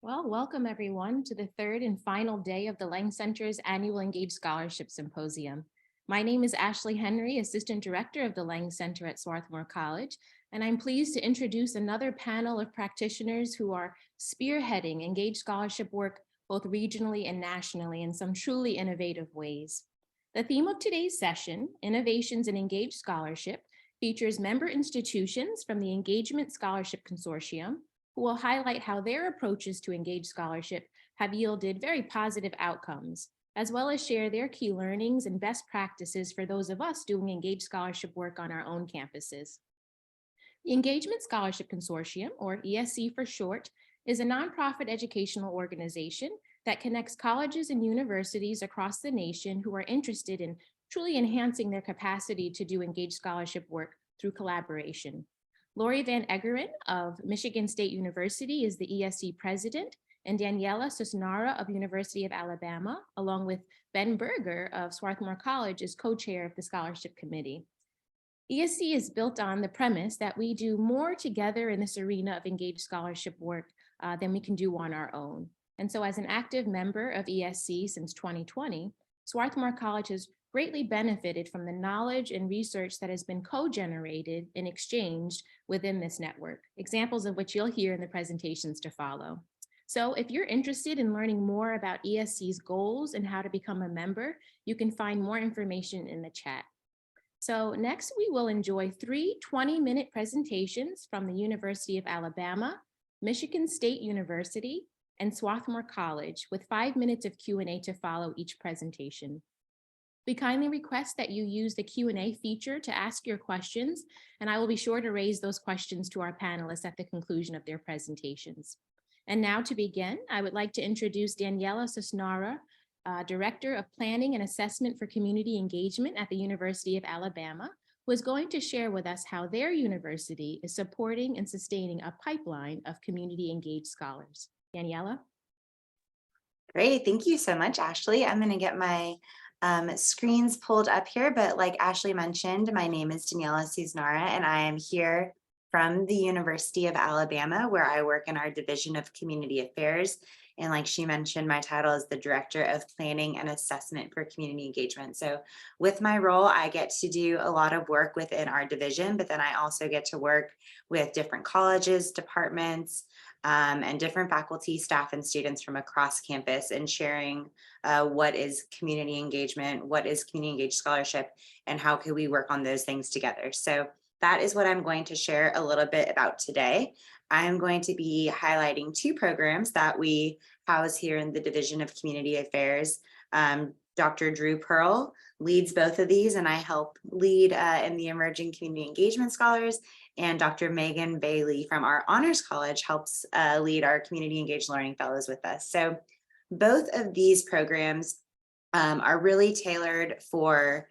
Well, welcome everyone to the third and final day of the Lang Center's annual Engaged Scholarship Symposium. My name is Ashley Henry, Assistant Director of the Lang Center at Swarthmore College, and I'm pleased to introduce another panel of practitioners who are spearheading engaged scholarship work both regionally and nationally in some truly innovative ways. The theme of today's session, Innovations in Engaged Scholarship, features member institutions from the Engagement Scholarship Consortium, who will highlight how their approaches to engaged scholarship have yielded very positive outcomes, as well as share their key learnings and best practices for those of us doing engaged scholarship work on our own campuses. The Engagement Scholarship Consortium, or ESC for short, is a nonprofit educational organization that connects colleges and universities across the nation who are interested in truly enhancing their capacity to do engaged scholarship work through collaboration. Lori Van Eggeren of Michigan State University is the ESC president, and Daniela Susnara of University of Alabama, along with Ben Berger of Swarthmore College, is co-chair of the scholarship committee. ESC is built on the premise that we do more together in this arena of engaged scholarship work than we can do on our own. And so as an active member of ESC since 2020, Swarthmore College has greatly benefited from the knowledge and research that has been co-generated and exchanged within this network, examples of which you'll hear in the presentations to follow. So if you're interested in learning more about ESC's goals and how to become a member, you can find more information in the chat. So next we will enjoy three 20-minute presentations from the University of Alabama, Michigan State University, and Swarthmore College, with 5 minutes of Q&A to follow each presentation. We kindly request that you use the Q&A feature to ask your questions, and I will be sure to raise those questions to our panelists at the conclusion of their presentations. And now to begin, I would like to introduce Daniela Susnara, Director of Planning and Assessment for Community Engagement at the University of Alabama, who is going to share with us how their university is supporting and sustaining a pipeline of community engaged scholars. Daniela? Great, thank you so much, Ashley. I'm going to get my screens pulled up here, but like Ashley mentioned, my name is Daniela Susnara, and I am here from the University of Alabama, where I work in our Division of Community Affairs. And like she mentioned, my title is the Director of Planning and Assessment for Community Engagement. So with my role, I get to do a lot of work within our division, but then I also get to work with different colleges, departments, and different faculty, staff, and students from across campus, and sharing what is community engagement, what is community engaged scholarship, and how can we work on those things together. So that is what I'm going to share a little bit about today. I'm going to be highlighting two programs that we house here in the Division of Community Affairs. Dr. Drew Pearl leads both of these, and I help lead in the Emerging Community Engagement Scholars. And Dr. Megan Bailey from our Honors College helps lead our Community Engaged Learning Fellows with us. So both of these programs are really tailored for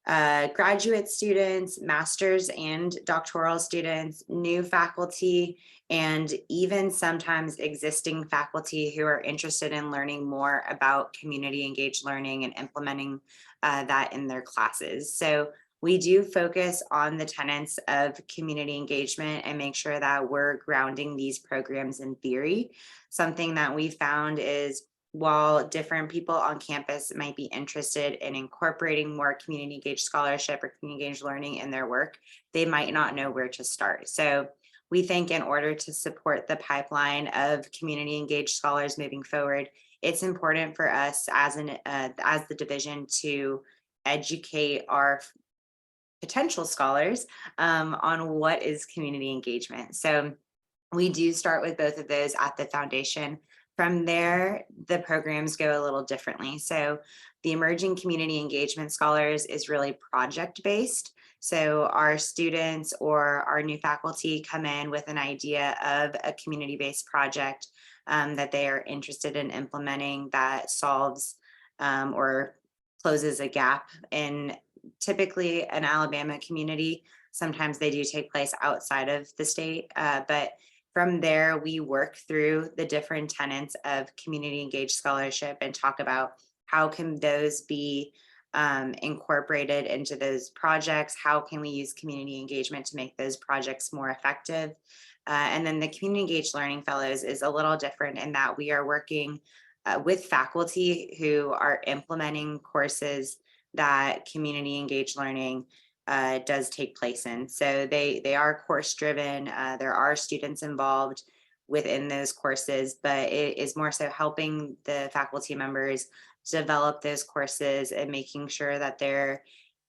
graduate students, master's and doctoral students, new faculty, and even sometimes existing faculty who are interested in learning more about community engaged learning and implementing that in their classes. So we do focus on the tenets of community engagement and make sure that we're grounding these programs in theory. Something that we found is, while different people on campus might be interested in incorporating more community engaged scholarship or community engaged learning in their work, they might not know where to start. So we think in order to support the pipeline of community engaged scholars moving forward, it's important for us as the division to educate our potential scholars on what is community engagement. So we do start with both of those at the foundation. From there, the programs go a little differently. So the Emerging Community Engagement Scholars is really project-based. So our students or our new faculty come in with an idea of a community-based project that they are interested in implementing that solves or closes a gap in typically an Alabama community. Sometimes they do take place outside of the state, but from there, we work through the different tenets of community engaged scholarship and talk about how can those be incorporated into those projects, how can we use community engagement to make those projects more effective. And then the Community Engaged Learning Fellows is a little different in that we are working with faculty who are implementing courses that community engaged learning does take place in. So they are course driven. There are students involved within those courses, but it is more so helping the faculty members develop those courses and making sure that there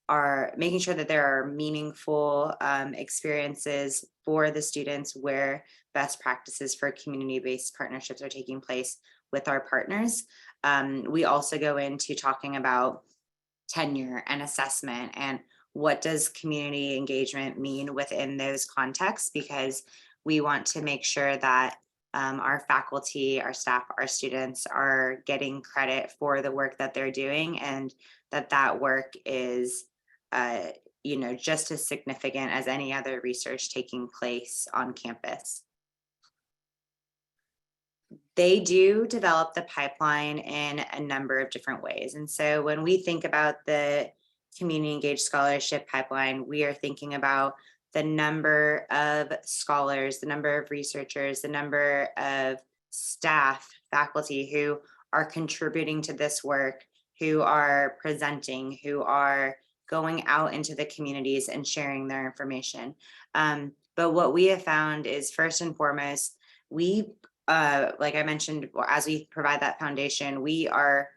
are meaningful experiences for the students where best practices for community-based partnerships are taking place with our partners. We also go into talking about tenure and assessment and what does community engagement mean within those contexts, because we want to make sure that our faculty, our staff, our students are getting credit for the work that they're doing, and that work is just as significant as any other research taking place on campus. They do develop the pipeline in a number of different ways. And so when we think about the Community Engaged Scholarship Pipeline, we are thinking about the number of scholars, the number of researchers, the number of staff, faculty who are contributing to this work, who are presenting, who are going out into the communities and sharing their information. But what we have found is, first and foremost, like I mentioned, as we provide that foundation, we are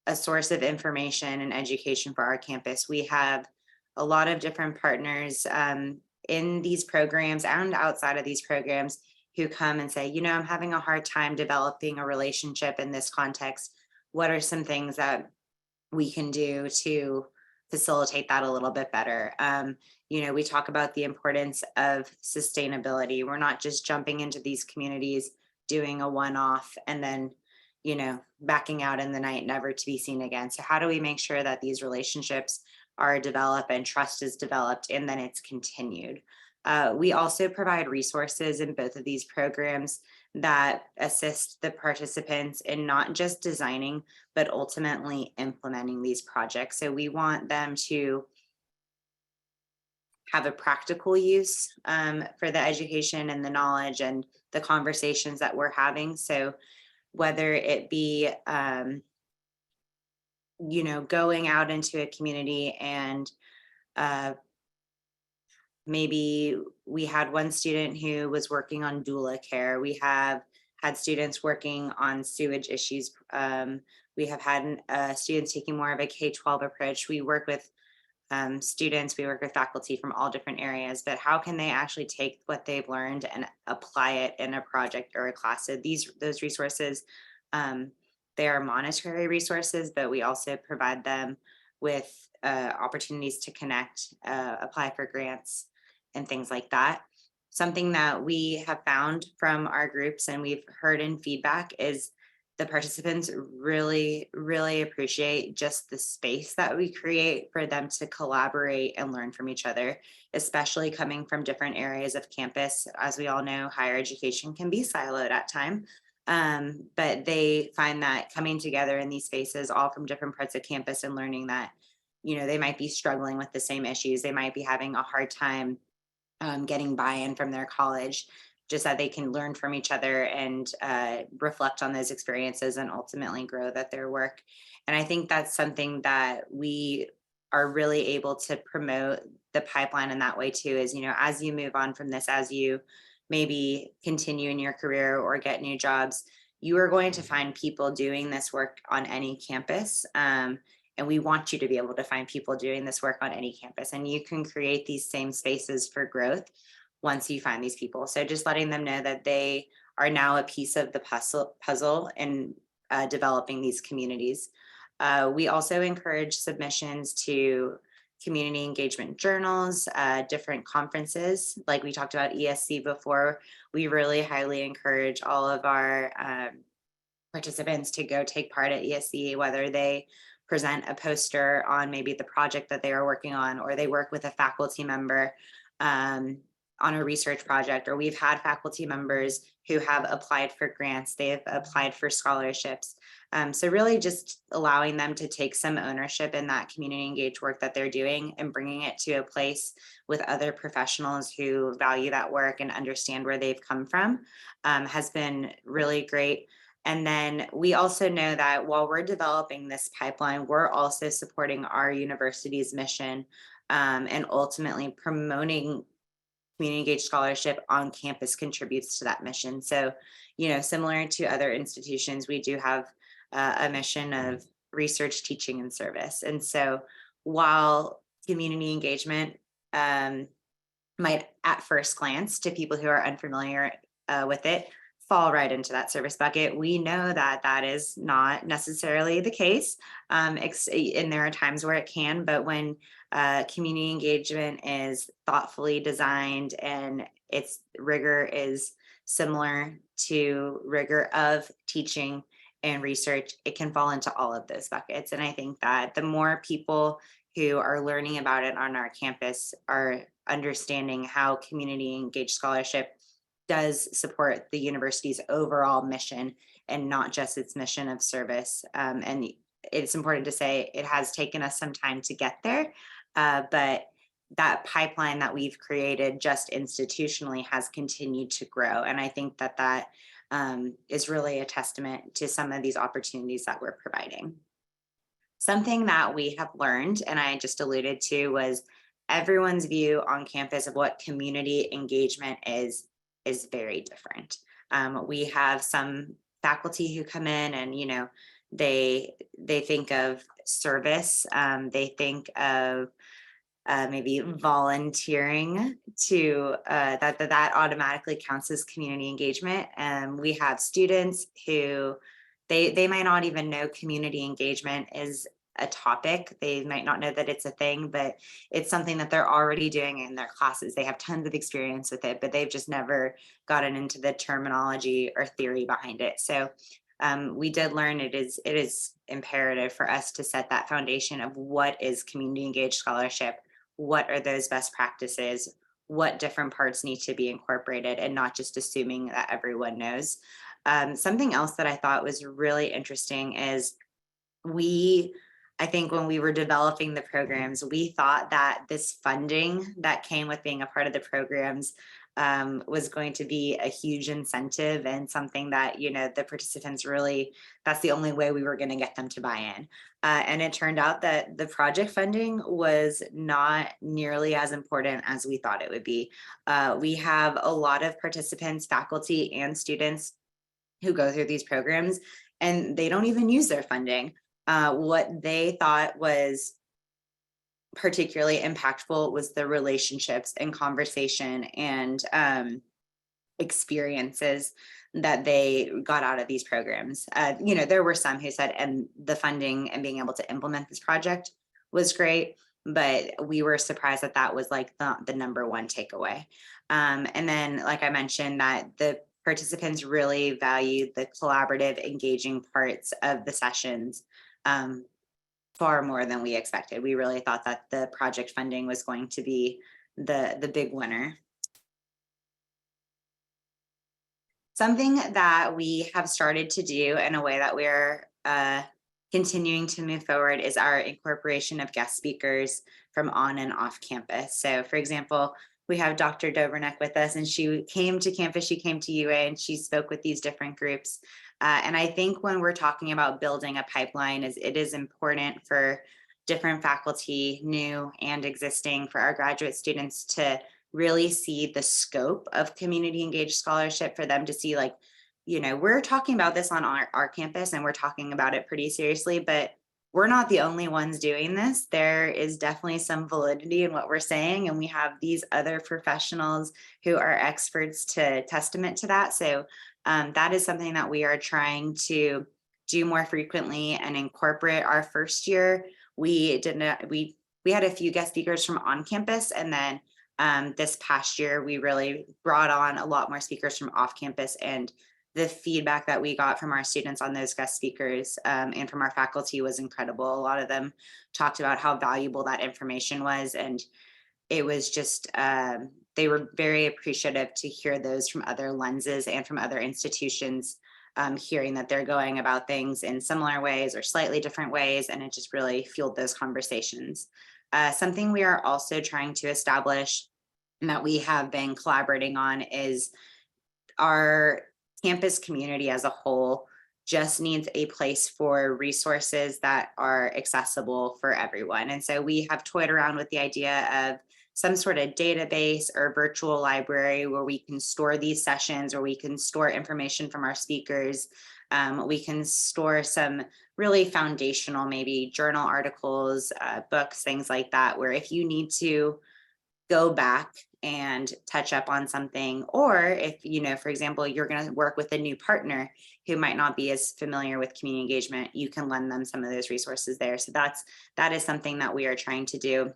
a source of information and education for our campus. We have a lot of different partners in these programs and outside of these programs who come and say, I'm having a hard time developing a relationship in this context. What are some things that we can do to facilitate that a little bit better? We talk about the importance of sustainability. We're not just jumping into these communities, doing a one-off, and then backing out in the night, never to be seen again. So how do we make sure that these relationships are developed and trust is developed and then it's continued? We also provide resources in both of these programs that assist the participants in not just designing, but ultimately implementing these projects. So we want them to have a practical use for the education and the knowledge and the conversations that we're having. So whether it be, going out into a community and maybe we had one student who was working on doula care. We have had students working on sewage issues. We have had students taking more of a K-12 approach. We work with students, we work with faculty from all different areas, but how can they actually take what they've learned and apply it in a project or a class? So those resources, they are monetary resources, but we also provide them with opportunities to connect, apply for grants and things like that. Something that we have found from our groups and we've heard in feedback is the participants really, really appreciate just the space that we create for them to collaborate and learn from each other, especially coming from different areas of campus. As we all know, higher education can be siloed at times, but they find that coming together in these spaces, all from different parts of campus, and learning that, they might be struggling with the same issues. They might be having a hard time getting buy-in from their college, just that they can learn from each other and reflect on those experiences and ultimately grow their work. And I think that's something that we are really able to promote the pipeline in that way too, is, as you move on from this, as you maybe continue in your career or get new jobs, you are going to find people doing this work on any campus. And we want you to be able to find people doing this work on any campus. And you can create these same spaces for growth once you find these people. So just letting them know that they are now a piece of the puzzle in developing these communities. We also encourage submissions to community engagement journals, different conferences. Like we talked about ESC before, we really highly encourage all of our participants to go take part at ESC, whether they present a poster on maybe the project that they are working on, or they work with a faculty member. on a research project, or we've had faculty members who have applied for grants, they've applied for scholarships. So really just allowing them to take some ownership in that community engaged work that they're doing and bringing it to a place with other professionals who value that work and understand where they've come from has been really great. And then we also know that while we're developing this pipeline, we're also supporting our university's mission and ultimately promoting community engaged scholarship on campus contributes to that mission. So, similar to other institutions, we do have a mission of research, teaching, and service. And so, while community engagement might, at first glance, to people who are unfamiliar with it, fall right into that service bucket, we know that that is not necessarily the case. And there are times where it can, but when community engagement is thoughtfully designed and its rigor is similar to rigor of teaching and research, it can fall into all of those buckets. And I think that the more people who are learning about it on our campus are understanding how community engaged scholarship does support the university's overall mission and not just its mission of service. And it's important to say it has taken us some time to get there, but that pipeline that we've created just institutionally has continued to grow. And I think that that is really a testament to some of these opportunities that we're providing. Something that we have learned, and I just alluded to, was everyone's view on campus of what community engagement is very different. We have some faculty who come in and they think of service, they think of maybe volunteering to that automatically counts as community engagement. And we have students who they might not even know community engagement is a topic. They might not know that it's a thing, but it's something that they're already doing in their classes. They have tons of experience with it, but they've just never gotten into the terminology or theory behind it. So we did learn it is imperative for us to set that foundation of what is community engaged scholarship, what are those best practices, what different parts need to be incorporated, and not just assuming that everyone knows. Something else that I thought was really interesting is I think when we were developing the programs, we thought that this funding that came with being a part of the programs was going to be a huge incentive and something that, the participants really, that's the only way we were going to get them to buy in. And it turned out that the project funding was not nearly as important as we thought it would be. We have a lot of participants, faculty, and students who go through these programs, and they don't even use their funding. What they thought was particularly impactful was the relationships and conversation and experiences that they got out of these programs. There were some who said, and the funding and being able to implement this project was great, but we were surprised that that was like the number one takeaway. And then, like I mentioned, that the participants really valued the collaborative, engaging parts of the sessions far more than we expected. We really thought that the project funding was going to be the big winner. Something that we have started to do in a way that we're continuing to move forward is our incorporation of guest speakers from on and off campus. So for example, we have Dr. Doberneck with us, and she came to campus, she came to UA, and she spoke with these different groups. And I think when we're talking about building a pipeline, it is important for different faculty, new and existing, for our graduate students to really see the scope of community engaged scholarship, for them to see, like, we're talking about this on our campus and we're talking about it pretty seriously, but we're not the only ones doing this. There is definitely some validity in what we're saying, and we have these other professionals who are experts to testament to that. So that is something that we are trying to do more frequently and incorporate. Our first year, we had a few guest speakers from on campus, and then this past year, we really brought on a lot more speakers from off campus, and the feedback that we got from our students on those guest speakers and from our faculty was incredible. A lot of them talked about how valuable that information was, and it was just they were very appreciative to hear those from other lenses and from other institutions, hearing that they're going about things in similar ways or slightly different ways, and it just really fueled those conversations. Something we are also trying to establish and that we have been collaborating on is our campus community as a whole just needs a place for resources that are accessible for everyone. And so we have toyed around with the idea of some sort of database or virtual library where we can store these sessions, or we can store information from our speakers. We can store some really foundational, maybe journal articles, books, things like that, where if you need to go back and touch up on something, or if, for example, you're going to work with a new partner who might not be as familiar with community engagement, you can lend them some of those resources there. So that is something that we are trying to do.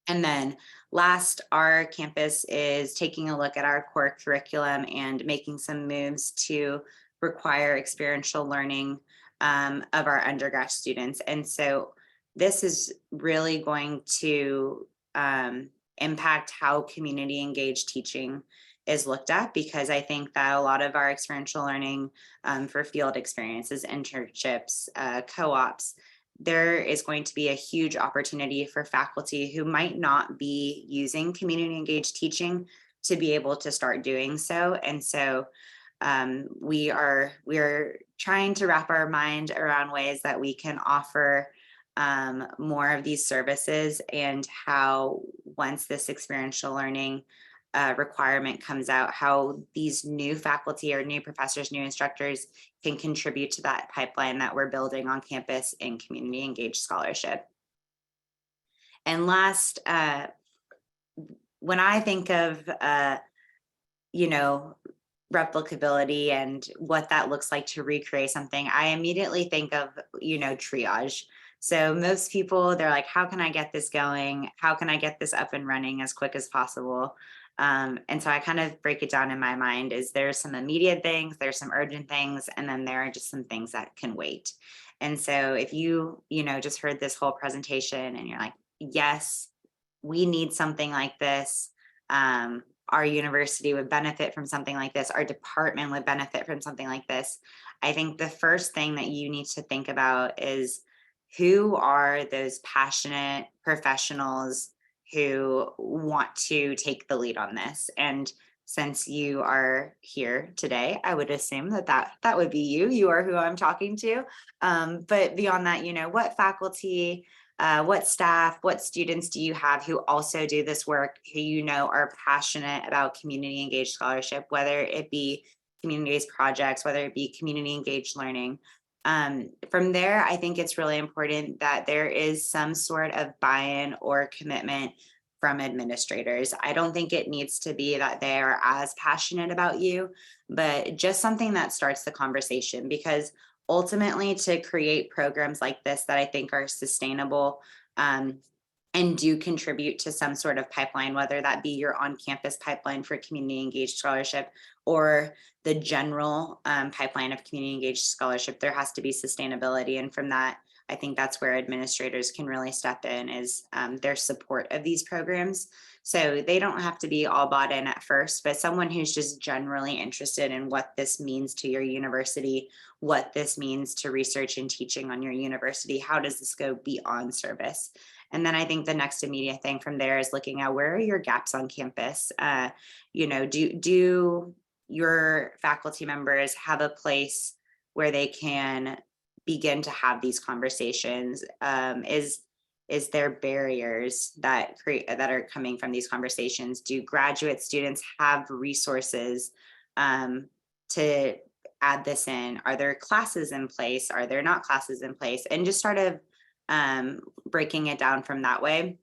And then last, our campus is taking a look at our core curriculum and making some moves to require experiential learning of our undergrad students. And so this is really going to impact how community engaged teaching is looked at, because I think that a lot of our experiential learning for field experiences, internships, co-ops, there is going to be a huge opportunity for faculty who might not be using community engaged teaching to be able to start doing so. And so we are trying to wrap our mind around ways that we can offer more of these services, and how once this experiential learning requirement comes out, how these new faculty or new professors, new instructors can contribute to that pipeline that we're building on campus in community engaged scholarship. And last, when I think of, replicability and what that looks like to recreate something, I immediately think of, triage. So most people, they're like, how can I get this going? How can I get this up and running as quick as possible? And so I kind of break it down in my mind is there's some immediate things, there's some urgent things, and then there are just some things that can wait. And so if you, just heard this whole presentation and you're like, yes, we need something like this. Our university would benefit from something like this. Our department would benefit from something like this. I think the first thing that you need to think about is, who are those passionate professionals who want to take the lead on this? And since you are here today, I would assume that would be you. You are who I'm talking to. But beyond that, what faculty, what staff, what students do you have who also do this work, who are passionate about community engaged scholarship, whether it be community-based projects, whether it be community engaged learning. From there, I think it's really important that there is some sort of buy-in or commitment from administrators. I don't think it needs to be that they are as passionate about you, but just something that starts the conversation, because ultimately to create programs like this that I think are sustainable and do contribute to some sort of pipeline, whether that be your on-campus pipeline for community engaged scholarship or the general pipeline of community engaged scholarship, there has to be sustainability. And from that, I think that's where administrators can really step in, is their support of these programs. So they don't have to be all bought in at first, but someone who's just generally interested in what this means to your university, what this means to research and teaching on your university, how does this go beyond service? And then I think the next immediate thing from there is looking at, where are your gaps on campus? Do your faculty members have a place where they can begin to have these conversations? Is there barriers that are coming from these conversations? Do graduate students have resources to add this in? Are there classes in place? Are there not classes in place? And just sort of breaking it down from that way.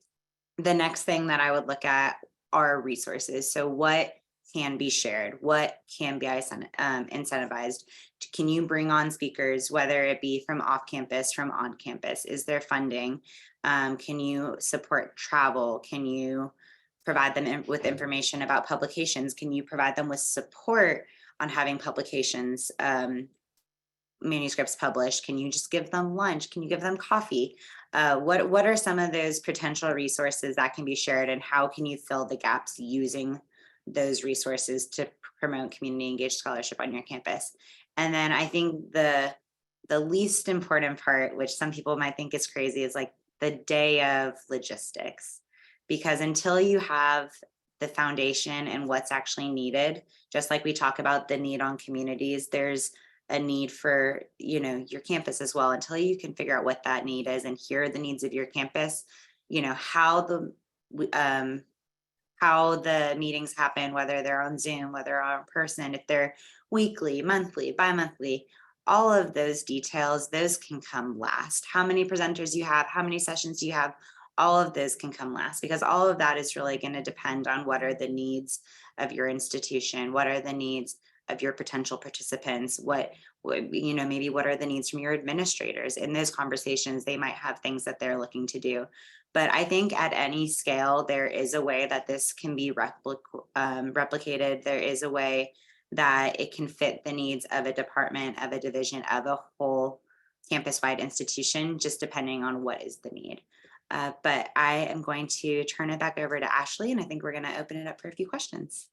The next thing that I would look at are resources. So what can be shared? What can be incentivized? Can you bring on speakers, whether it be from off campus, from on campus? Is there funding? Can you support travel? Can you provide them with information about publications? Can you provide them with support on having publications, manuscripts published? Can you just give them lunch? Can you give them coffee? What are some of those potential resources that can be shared, and how can you fill the gaps using those resources to promote community engaged scholarship on your campus. And then I think the least important part, which some people might think is crazy, is like the day of logistics. Because until you have the foundation and what's actually needed, just like we talk about the need on communities, there's a need for, you know, your campus as well. Until you can figure out what that need is and hear the needs of your campus, you know, how the meetings happen, whether they're on Zoom, whether they're in person, if they're weekly, monthly, bi-monthly, all of those details, those can come last. How many presenters you have, how many sessions do you have, all of those can come last, because all of that is really going to depend on what are the needs of your institution, what are the needs of your potential participants, you know, maybe what are the needs from your administrators. In those conversations, they might have things that they're looking to do. But I think at any scale, there is a way that this can be replicated. There is a way that it can fit the needs of a department, of a division, of a whole campus-wide institution, just depending on what is the need. But I am going to turn it back over to Ashley, and I think we're going to open it up for a few questions.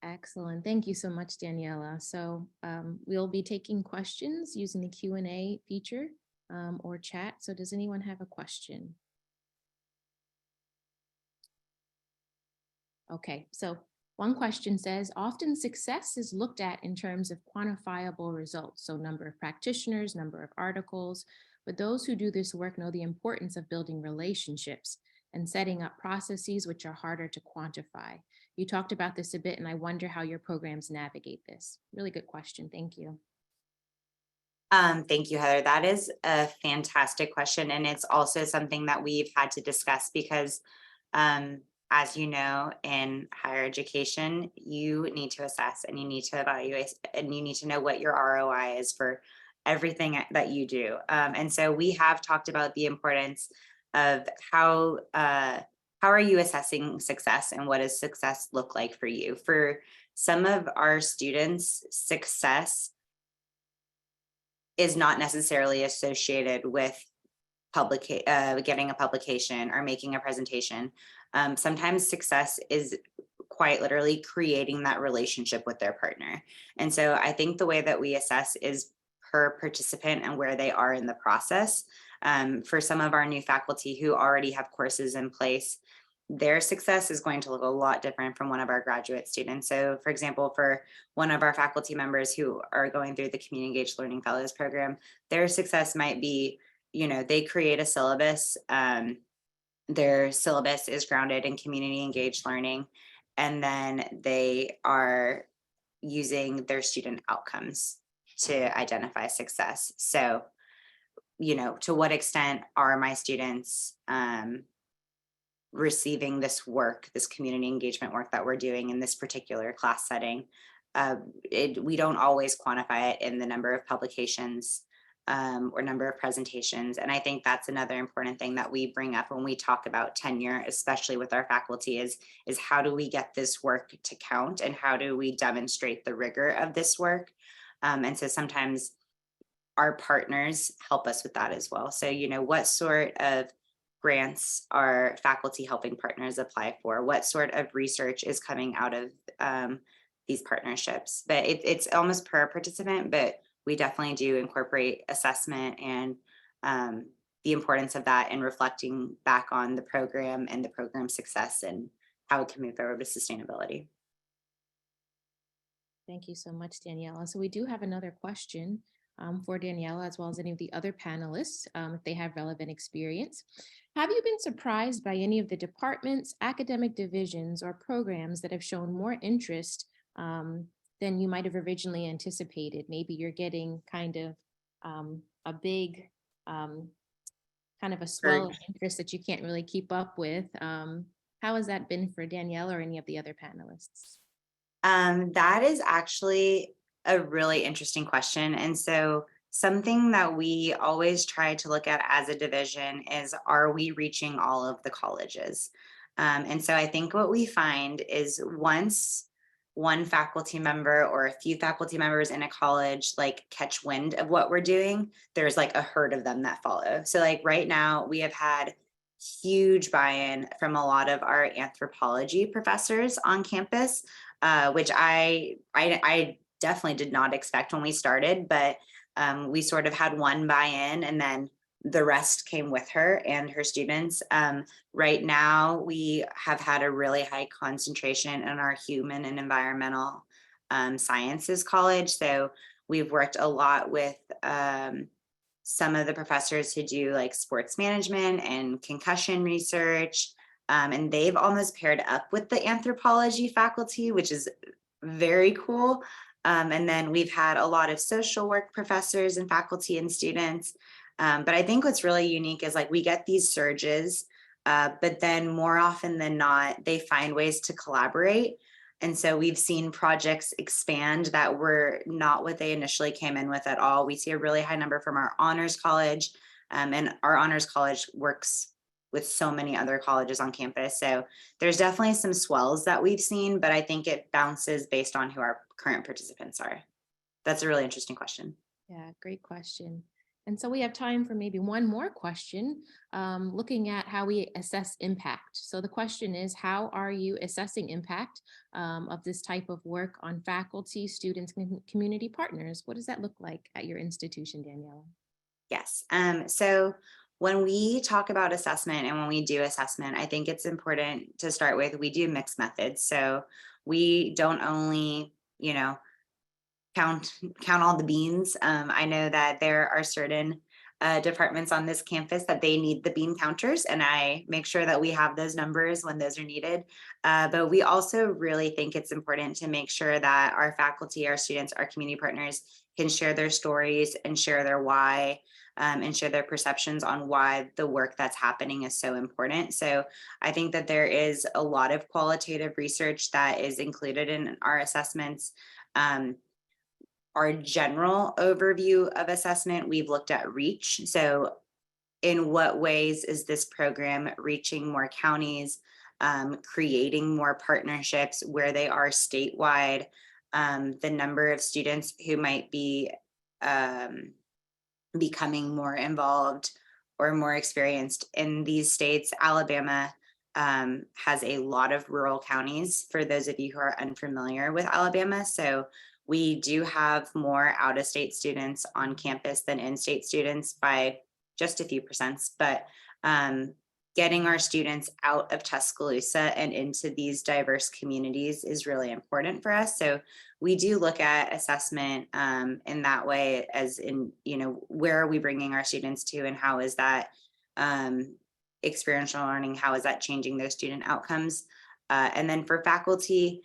Excellent. Thank you so much, Daniela. So we'll be taking questions using the Q&A feature or chat. So does anyone have a question? Okay, so one question says, often success is looked at in terms of quantifiable results. So number of practitioners, number of articles, but those who do this work know the importance of building relationships and setting up processes which are harder to quantify. You talked about this a bit, and I wonder how your programs navigate this. Really good question. Thank you. Thank you, Heather. That is a fantastic question. And it's also something that we've had to discuss because, as you know, in higher education, you need to assess and you need to evaluate and you need to know what your ROI is for everything that you do. And so we have talked about the importance of how are you assessing success and what does success look like for you? For some of our students, success is not necessarily associated with getting a publication or making a presentation. Sometimes success is quite literally creating that relationship with their partner. And so I think the way that we assess is per participant and where they are in the process. For some of our new faculty who already have courses in place, their success is going to look a lot different from one of our graduate students. So for example, for one of our faculty members who are going through the Community Engaged Learning Fellows program, their success might be, you know, they create a syllabus. Their syllabus is grounded in community engaged learning, and then they are using their student outcomes to identify success. So, you know, to what extent are my students receiving this work, this community engagement work that we're doing in this particular class setting? We don't always quantify it in the number of publications or number of presentations. And I think that's another important thing that we bring up when we talk about tenure, especially with our faculty, is how do we get this work to count and how do we demonstrate the rigor of this work? And so sometimes our partners help us with that as well. So, you know, what sort of grants are faculty helping partners apply for? What sort of research is coming out of these partnerships? But it's almost per participant, but we definitely do incorporate assessment and the importance of that and reflecting back on the program and the program success and how it can move forward with sustainability. Thank you so much, Daniela. So we do have another question for Daniela, as well as any of the other panelists, if they have relevant experience. Have you been surprised by any of the departments, academic divisions, or programs that have shown more interest than you might have originally anticipated? Maybe you're getting kind of a big kind of a swell of interest that you can't really keep up with. How has that been for Danielle or any of the other panelists? That is actually a really interesting question. And so something that we always try to look at as a division is, are we reaching all of the colleges? And so I think what we find is once one faculty member or a few faculty members in a college like catch wind of what we're doing, there's like a herd of them that follow. So like right now we have had huge buy-in from a lot of our anthropology professors on campus, which I definitely did not expect when we started, but we sort of had one buy-in and then the rest came with her and her students. Right now, we have had a really high concentration in our human and environmental sciences college. So we've worked a lot with some of the professors who do like sports management and concussion research. And they've almost paired up with the anthropology faculty, which is very cool. And then we've had a lot of social work professors and faculty and students. But I think what's really unique is like we get these surges, but then more often than not, they find ways to collaborate. And so we've seen projects expand that were not what they initially came in with at all. We see a really high number from our honors college, and our honors college works with so many other colleges on campus. So there's definitely some swells that we've seen, but I think it bounces based on who our current participants are. That's a really interesting question. Yeah, great question. And so we have time for maybe one more question, looking at how we assess impact. So the question is, how are you assessing impact of this type of work on faculty, students, and community partners? What does that look like at your institution, Daniela? Yes. So when we talk about assessment and when we do assessment, I think it's important to start with, we do mixed methods. So we don't only, count all the beans. I know that there are certain departments on this campus that they need the bean counters, and I make sure that we have those numbers when those are needed. But we also really think it's important to make sure that our faculty, our students, our community partners can share their stories and share their why, and share their perceptions on why the work that's happening is so important. So I think that there is a lot of qualitative research that is included in our assessments. Our general overview of assessment, we've looked at reach. So in what ways is this program reaching more counties, creating more partnerships where they are statewide, the number of students who might be becoming more involved or more experienced in these states. Alabama has a lot of rural counties, for those of you who are unfamiliar with Alabama. So we do have more out-of-state students on campus than in-state students by just a few percent, but getting our students out of Tuscaloosa and into these diverse communities is really important for us. So we do look at assessment in that way, as in, where are we bringing our students to, and how is that experiential learning, how is that changing those student outcomes? And then for faculty,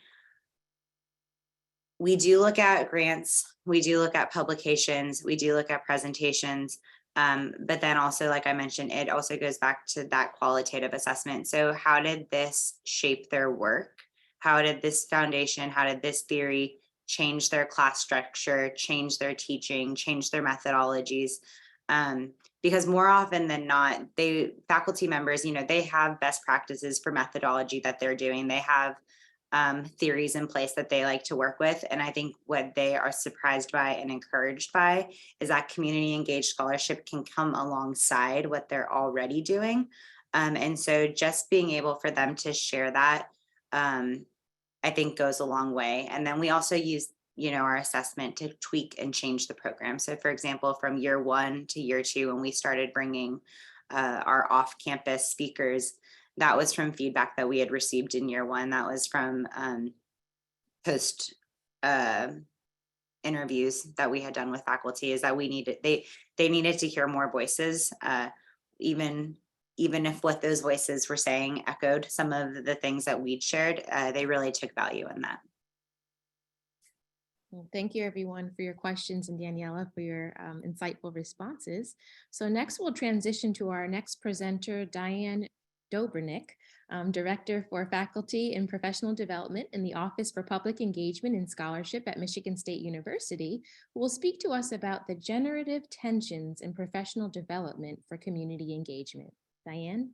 we do look at grants, we do look at publications, we do look at presentations, but then also, like I mentioned, it also goes back to that qualitative assessment. So how did this shape their work? How did this foundation, how did this theory change their class structure, change their teaching, change their methodologies? Because more often than not, faculty members, they have best practices for methodology that they're doing. They have theories in place that they like to work with. And I think what they are surprised by and encouraged by is that community engaged scholarship can come alongside what they're already doing. And so just being able for them to share that, I think goes a long way. And then we also use, our assessment to tweak and change the program. So for example, from year 1 to year 2, when we started bringing our off-campus speakers, that was from feedback that we had received in year 1. That was from post interviews that we had done with faculty, is that they needed to hear more voices, even if what those voices were saying echoed some of the things that we'd shared. They really took value in that. Well, thank you everyone for your questions, and Daniela for your insightful responses. So next we'll transition to our next presenter, Diane Doberneck, Director for Faculty and Professional Development in the Office for Public Engagement and Scholarship at Michigan State University, who will speak to us about the generative tensions in professional development for community engagement. Diane?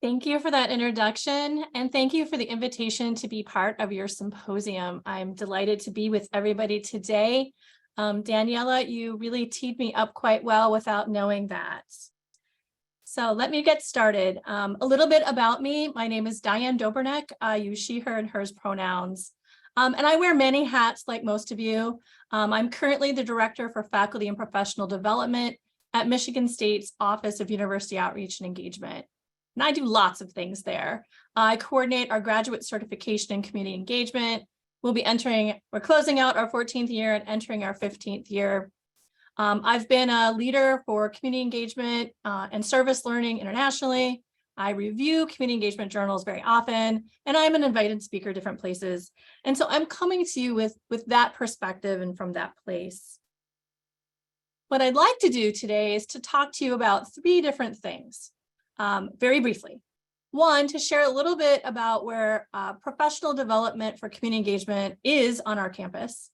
Thank you for that introduction, and thank you for the invitation to be part of your symposium. I'm delighted to be with everybody today. Daniela, you really teed me up quite well without knowing that. So let me get started. A little bit about me. My name is Diane Doberneck. I use she, her, and hers pronouns. And I wear many hats like most of you. I'm currently the Director for Faculty and Professional Development at Michigan State's Office of University Outreach and Engagement. And I do lots of things there. I coordinate our graduate certification in community engagement. We're closing out our 14th year and entering our 15th year. I've been a leader for community engagement and service learning internationally. I review community engagement journals very often, and I'm an invited speaker at different places. And so I'm coming to you with that perspective and from that place. What I'd like to do today is to talk to you about 3 different things, very briefly. One, to share a little bit about where professional development for community engagement is on our campus.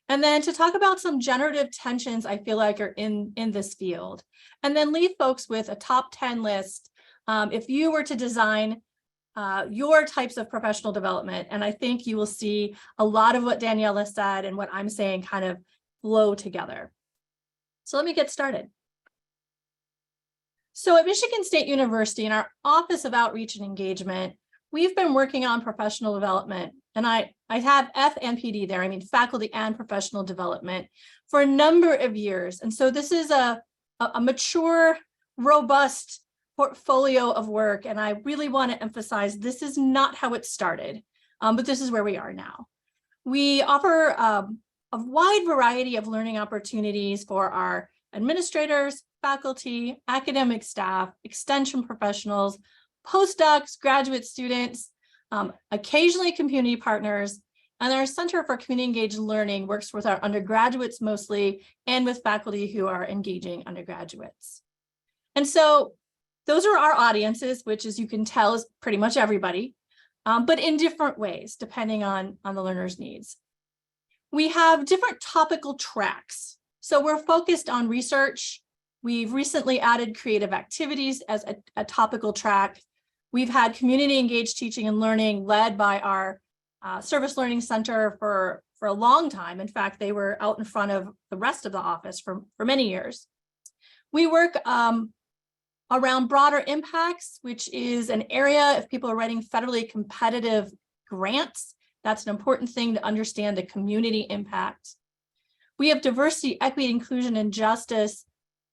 And then to talk about some generative tensions I feel like are in this field. And then leave folks with a top 10 list if you were to design your types of professional development. And I think you will see a lot of what Daniela said and what I'm saying kind of flow together. So let me get started. So at Michigan State University, in our Office of Outreach and Engagement, we've been working on professional development. And I have F and PD there, I mean faculty and professional development, for a number of years. And so this is a mature, robust portfolio of work. And I really want to emphasize this is not how it started, but this is where we are now. We offer a wide variety of learning opportunities for our administrators, faculty, academic staff, extension professionals, postdocs, graduate students, occasionally community partners, and our Center for Community Engaged Learning works with our undergraduates mostly and with faculty who are engaging undergraduates. And so those are our audiences, which as you can tell is pretty much everybody, but in different ways, depending on the learner's needs. We have different topical tracks. So we're focused on research. We've recently added creative activities as a topical track. We've had community engaged teaching and learning led by our Service Learning Center for a long time. In fact, they were out in front of the rest of the office for many years. We work around broader impacts, which is an area if people are writing federally competitive grants, that's an important thing to understand the community impact. We have diversity, equity, inclusion, and justice,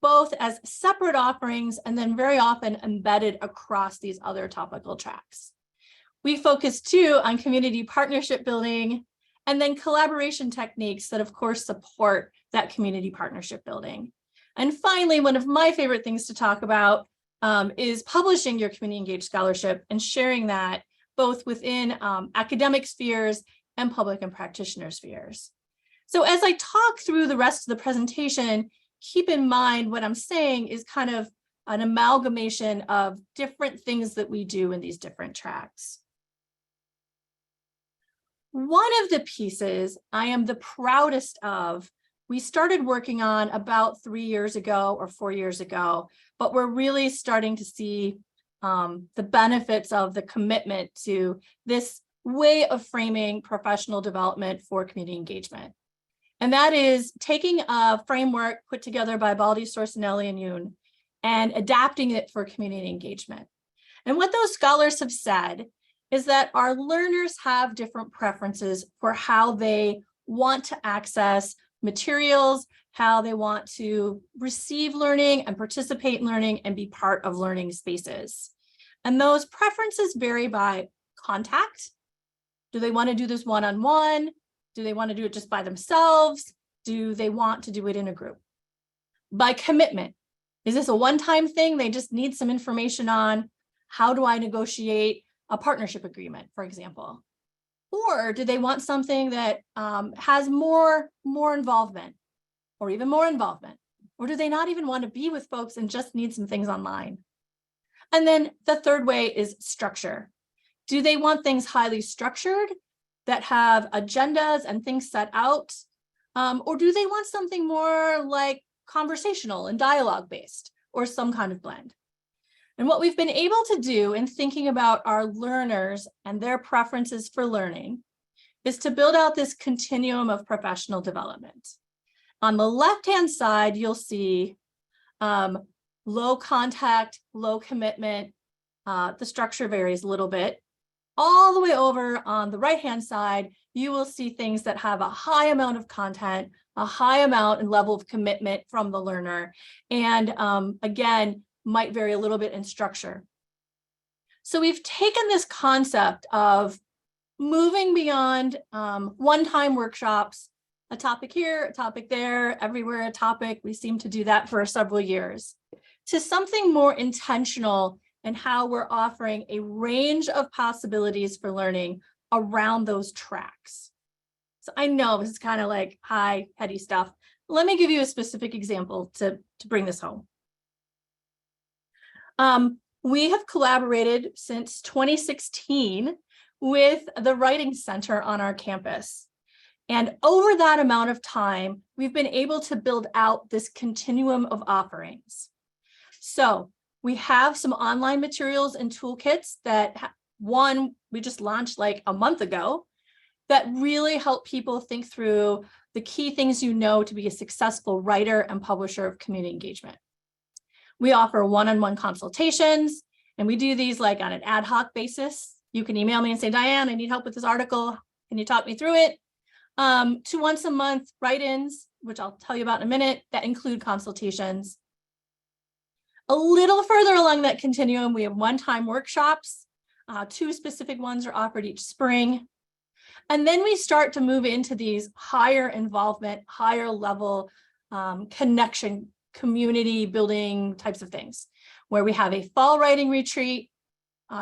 both as separate offerings and then very often embedded across these other topical tracks. We focus too on community partnership building and then collaboration techniques that of course support that community partnership building. And finally, one of my favorite things to talk about is publishing your community engaged scholarship and sharing that both within academic spheres and public and practitioner spheres. So as I talk through the rest of the presentation, keep in mind what I'm saying is kind of an amalgamation of different things that we do in these different tracks. One of the pieces I am the proudest of, we started working on about 3 years ago or 4 years ago, but we're really starting to see the benefits of the commitment to this way of framing professional development for community engagement. And that is taking a framework put together by Baldi, Sorcinelli, and Yoon and adapting it for community engagement. And what those scholars have said is that our learners have different preferences for how they want to access materials, how they want to receive learning and participate in learning and be part of learning spaces. And those preferences vary by contact. Do they want to do this one-on-one? Do they want to do it just by themselves? Do they want to do it in a group? By commitment, is this a one-time thing they just need some information on? How do I negotiate a partnership agreement, for example? Or do they want something that has more involvement or even more involvement? Or do they not even want to be with folks and just need some things online? And then the third way is structure. Do they want things highly structured that have agendas and things set out? Or do they want something more like conversational and dialogue based or some kind of blend? And what we've been able to do in thinking about our learners and their preferences for learning is to build out this continuum of professional development. On the left-hand side, you'll see low contact, low commitment. The structure varies a little bit. All the way over on the right-hand side, you will see things that have a high amount of content, a high amount and level of commitment from the learner, and again, might vary a little bit in structure. So we've taken this concept of moving beyond one-time workshops, a topic here, a topic there, everywhere a topic. We seem to do that for several years, to something more intentional in how we're offering a range of possibilities for learning around those tracks. So I know this is kind of like high, heady stuff. Let me give you a specific example to bring this home. We have collaborated since 2016 with the Writing Center on our campus. And over that amount of time, we've been able to build out this continuum of offerings. So we have some online materials and toolkits that one we just launched like a month ago that really help people think through the key things you know to be a successful writer and publisher of community engagement. We offer one-on-one consultations, and we do these like on an ad hoc basis. You can email me and say, Diane, I need help with this article. Can you talk me through it? To once a month write-ins, which I'll tell you about in a minute, that include consultations. A little further along that continuum, we have one-time workshops. 2 specific ones are offered each spring. And then we start to move into these higher involvement, higher level connection, community building types of things, where we have a fall writing retreat.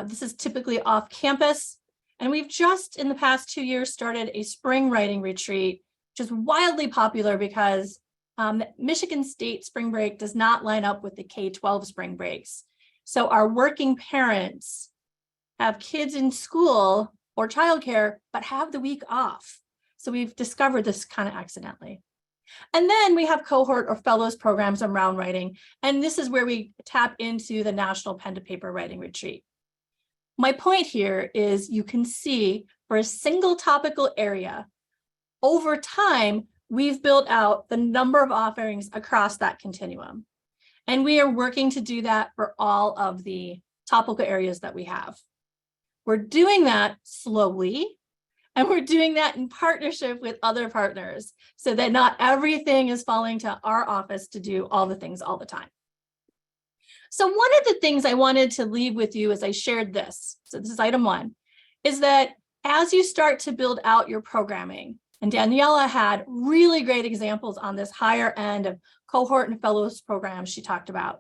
This is typically off campus. And we've just in the past 2 years started a spring writing retreat, which is wildly popular because Michigan State spring break does not line up with the K-12 spring breaks. So our working parents have kids in school or childcare, but have the week off. So we've discovered this kind of accidentally. And then we have cohort or fellows programs around writing. And this is where we tap into the National Pen to Paper Writing Retreat. My point here is you can see for a single topical area, over time, we've built out the number of offerings across that continuum. And we are working to do that for all of the topical areas that we have. We're doing that slowly, and we're doing that in partnership with other partners so that not everything is falling to our office to do all the things all the time. So one of the things I wanted to leave with you as I shared this, so this is item 1, is that as you start to build out your programming, and Daniela had really great examples on this higher end of cohort and fellows programs she talked about,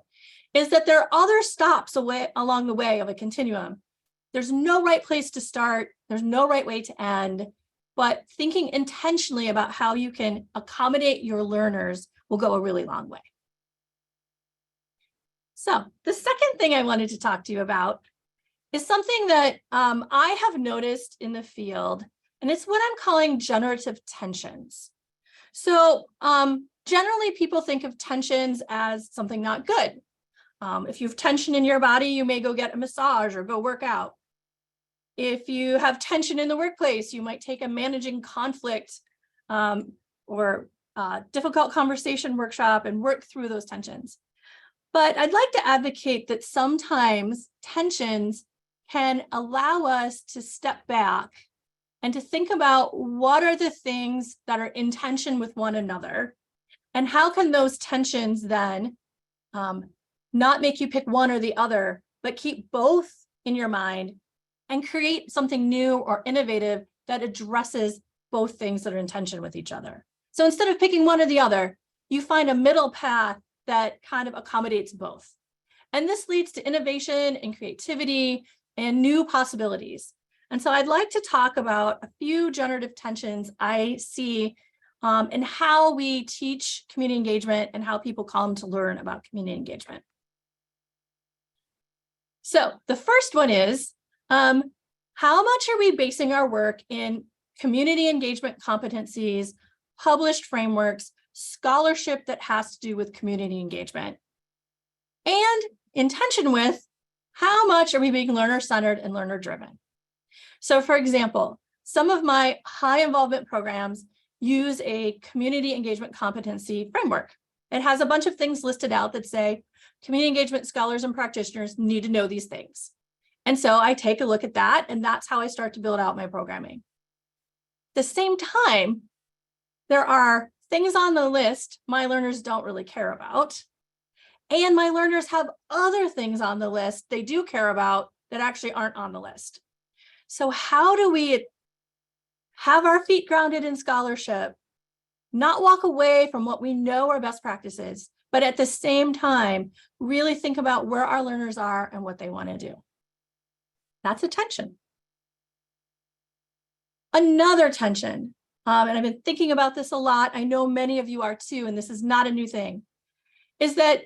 is that there are other stops along the way of a continuum. There's no right place to start. There's no right way to end, but thinking intentionally about how you can accommodate your learners will go a really long way. So the second thing I wanted to talk to you about is something that I have noticed in the field, and it's what I'm calling generative tensions. So generally people think of tensions as something not good. If you have tension in your body, you may go get a massage or go work out. If you have tension in the workplace, you might take a managing conflict or difficult conversation workshop and work through those tensions. But I'd like to advocate that sometimes tensions can allow us to step back and to think about what are the things that are in tension with one another, and how can those tensions then not make you pick one or the other, but keep both in your mind and create something new or innovative that addresses both things that are in tension with each other. So instead of picking one or the other, you find a middle path that kind of accommodates both. And this leads to innovation and creativity and new possibilities. And so I'd like to talk about a few generative tensions I see in how we teach community engagement and how people come to learn about community engagement. So the first one is, how much are we basing our work in community engagement competencies, published frameworks, scholarship that has to do with community engagement, and in tension with how much are we being learner-centered and learner-driven? So for example, some of my high involvement programs use a community engagement competency framework. It has a bunch of things listed out that say community engagement scholars and practitioners need to know these things. And so I take a look at that, and that's how I start to build out my programming. At the same time, there are things on the list my learners don't really care about. And my learners have other things on the list they do care about that actually aren't on the list. So how do we have our feet grounded in scholarship, not walk away from what we know are best practices, but at the same time, really think about where our learners are and what they want to do? That's a tension. Another tension, and I've been thinking about this a lot, I know many of you are too, and this is not a new thing, is that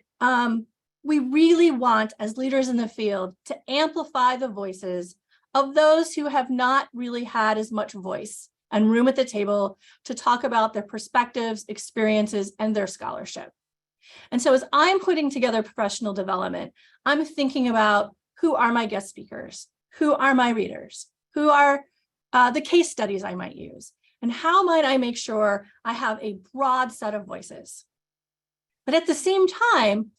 we really want, as leaders in the field, to amplify the voices of those who have not really had as much voice and room at the table to talk about their perspectives, experiences, and their scholarship. And so as I'm putting together professional development, I'm thinking about who are my guest speakers, who are my readers, who are the case studies I might use, and how might I make sure I have a broad set of voices. But at the same time,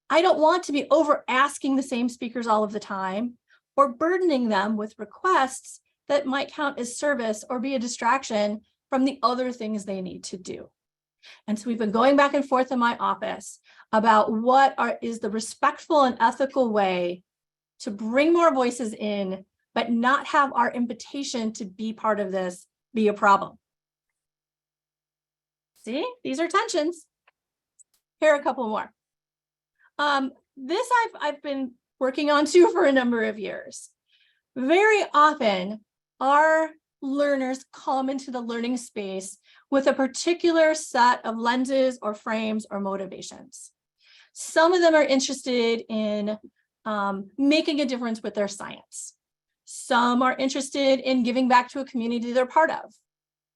I don't want to be over asking the same speakers all of the time or burdening them with requests that might count as service or be a distraction from the other things they need to do. And so we've been going back and forth in my office about what is the respectful and ethical way to bring more voices in, but not have our invitation to be part of this be a problem. See, these are tensions. Here are a couple more. This I've been working on too for a number of years. Very often, our learners come into the learning space with a particular set of lenses or frames or motivations. Some of them are interested in making a difference with their science. Some are interested in giving back to a community they're part of.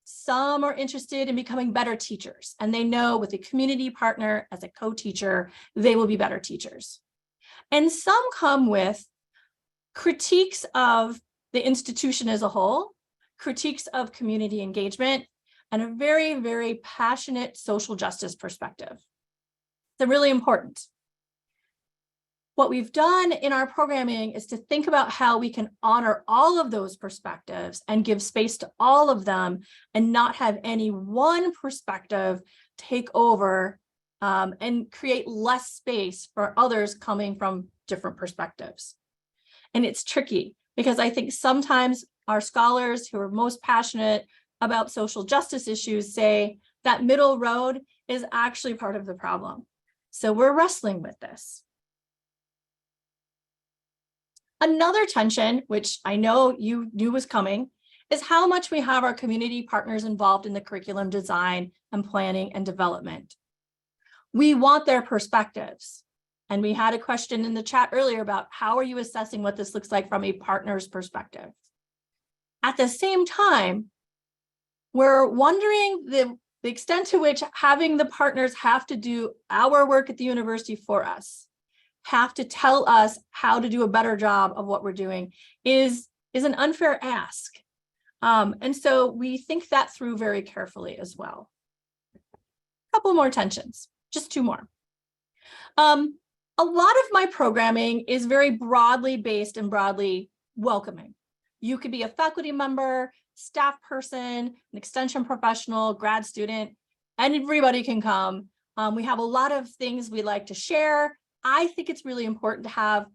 Some are interested in becoming better teachers, and they know with a community partner as a co-teacher, they will be better teachers. And some come with critiques of the institution as a whole, critiques of community engagement, and a very, very passionate social justice perspective. They're really important. What we've done in our programming is to think about how we can honor all of those perspectives and give space to all of them and not have any one perspective take over and create less space for others coming from different perspectives. And it's tricky because I think sometimes our scholars who are most passionate about social justice issues say that middle road is actually part of the problem. So we're wrestling with this. Another tension, which I know you knew was coming, is how much we have our community partners involved in the curriculum design and planning and development. We want their perspectives. And we had a question in the chat earlier about how are you assessing what this looks like from a partner's perspective? At the same time, we're wondering the extent to which having the partners have to do our work at the university for us, have to tell us how to do a better job of what we're doing is an unfair ask. And so we think that through very carefully as well. A couple more tensions, just two more. A lot of my programming is very broadly based and broadly welcoming. You could be a faculty member, staff person, an extension professional, grad student, and everybody can come. We have a lot of things we like to share. I think it's really important to have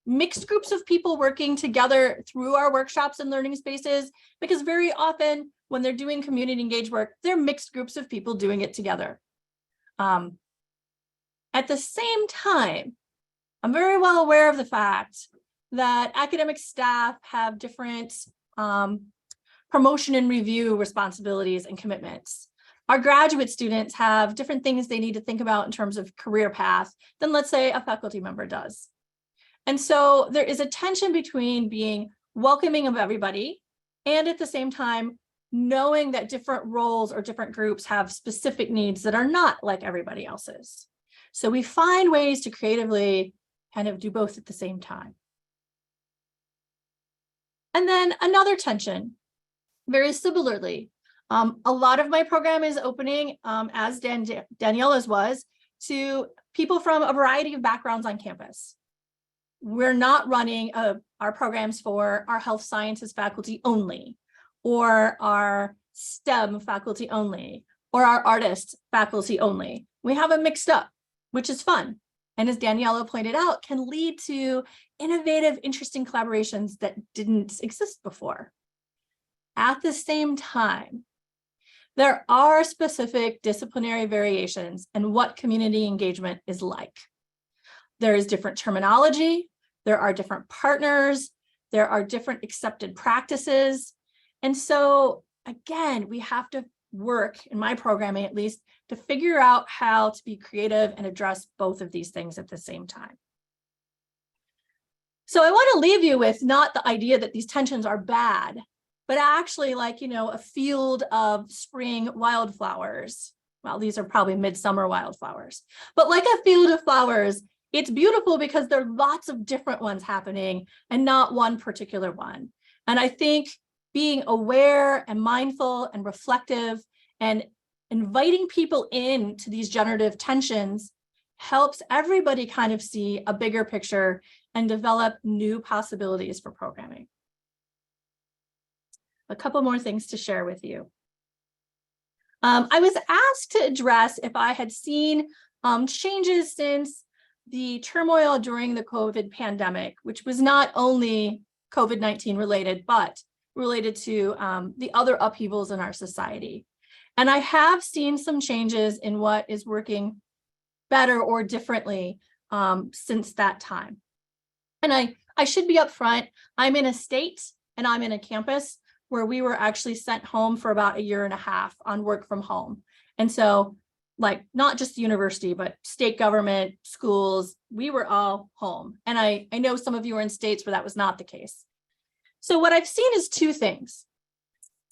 mixed groups of people working together through our workshops and learning spaces, because very often when they're doing community engaged work, they're mixed groups of people doing it together. At the same time, I'm very well aware of the fact that academic staff have different promotion and review responsibilities and commitments. Our graduate students have different things they need to think about in terms of career path than, let's say, a faculty member does. And so there is a tension between being welcoming of everybody and at the same time, knowing that different roles or different groups have specific needs that are not like everybody else's. So we find ways to creatively kind of do both at the same time. And then another tension, very similarly, A lot of my program is opening, as Daniela's was, to people from a variety of backgrounds on campus. We're not running our programs for our health sciences faculty only, or our STEM faculty only, or our artists faculty only. We have it mixed up, which is fun. And as Daniela pointed out, can lead to innovative, interesting collaborations that didn't exist before. At the same time, there are specific disciplinary variations in what community engagement is like. There is different terminology, there are different partners, there are different accepted practices. And so again, we have to work, in my programming at least, to figure out how to be creative and address both of these things at the same time. So I want to leave you with not the idea that these tensions are bad, but actually like, a field of spring wildflowers. Well, these are probably midsummer wildflowers, but like a field of flowers, it's beautiful because there are lots of different ones happening and not one particular one. And I think being aware and mindful and reflective and inviting people into these generative tensions helps everybody kind of see a bigger picture and develop new possibilities for programming. A couple more things to share with you. I was asked to address if I had seen changes since the turmoil during the COVID pandemic, which was not only COVID-19 related, but related to the other upheavals in our society. And I have seen some changes in what is working better or differently since that time. And I should be upfront, I'm in a state and I'm in a campus where we were actually sent home for about 1.5 years on work from home. And so like not just the university, but state government, schools, we were all home. And I know some of you are in states where that was not the case. So what I've seen is two things,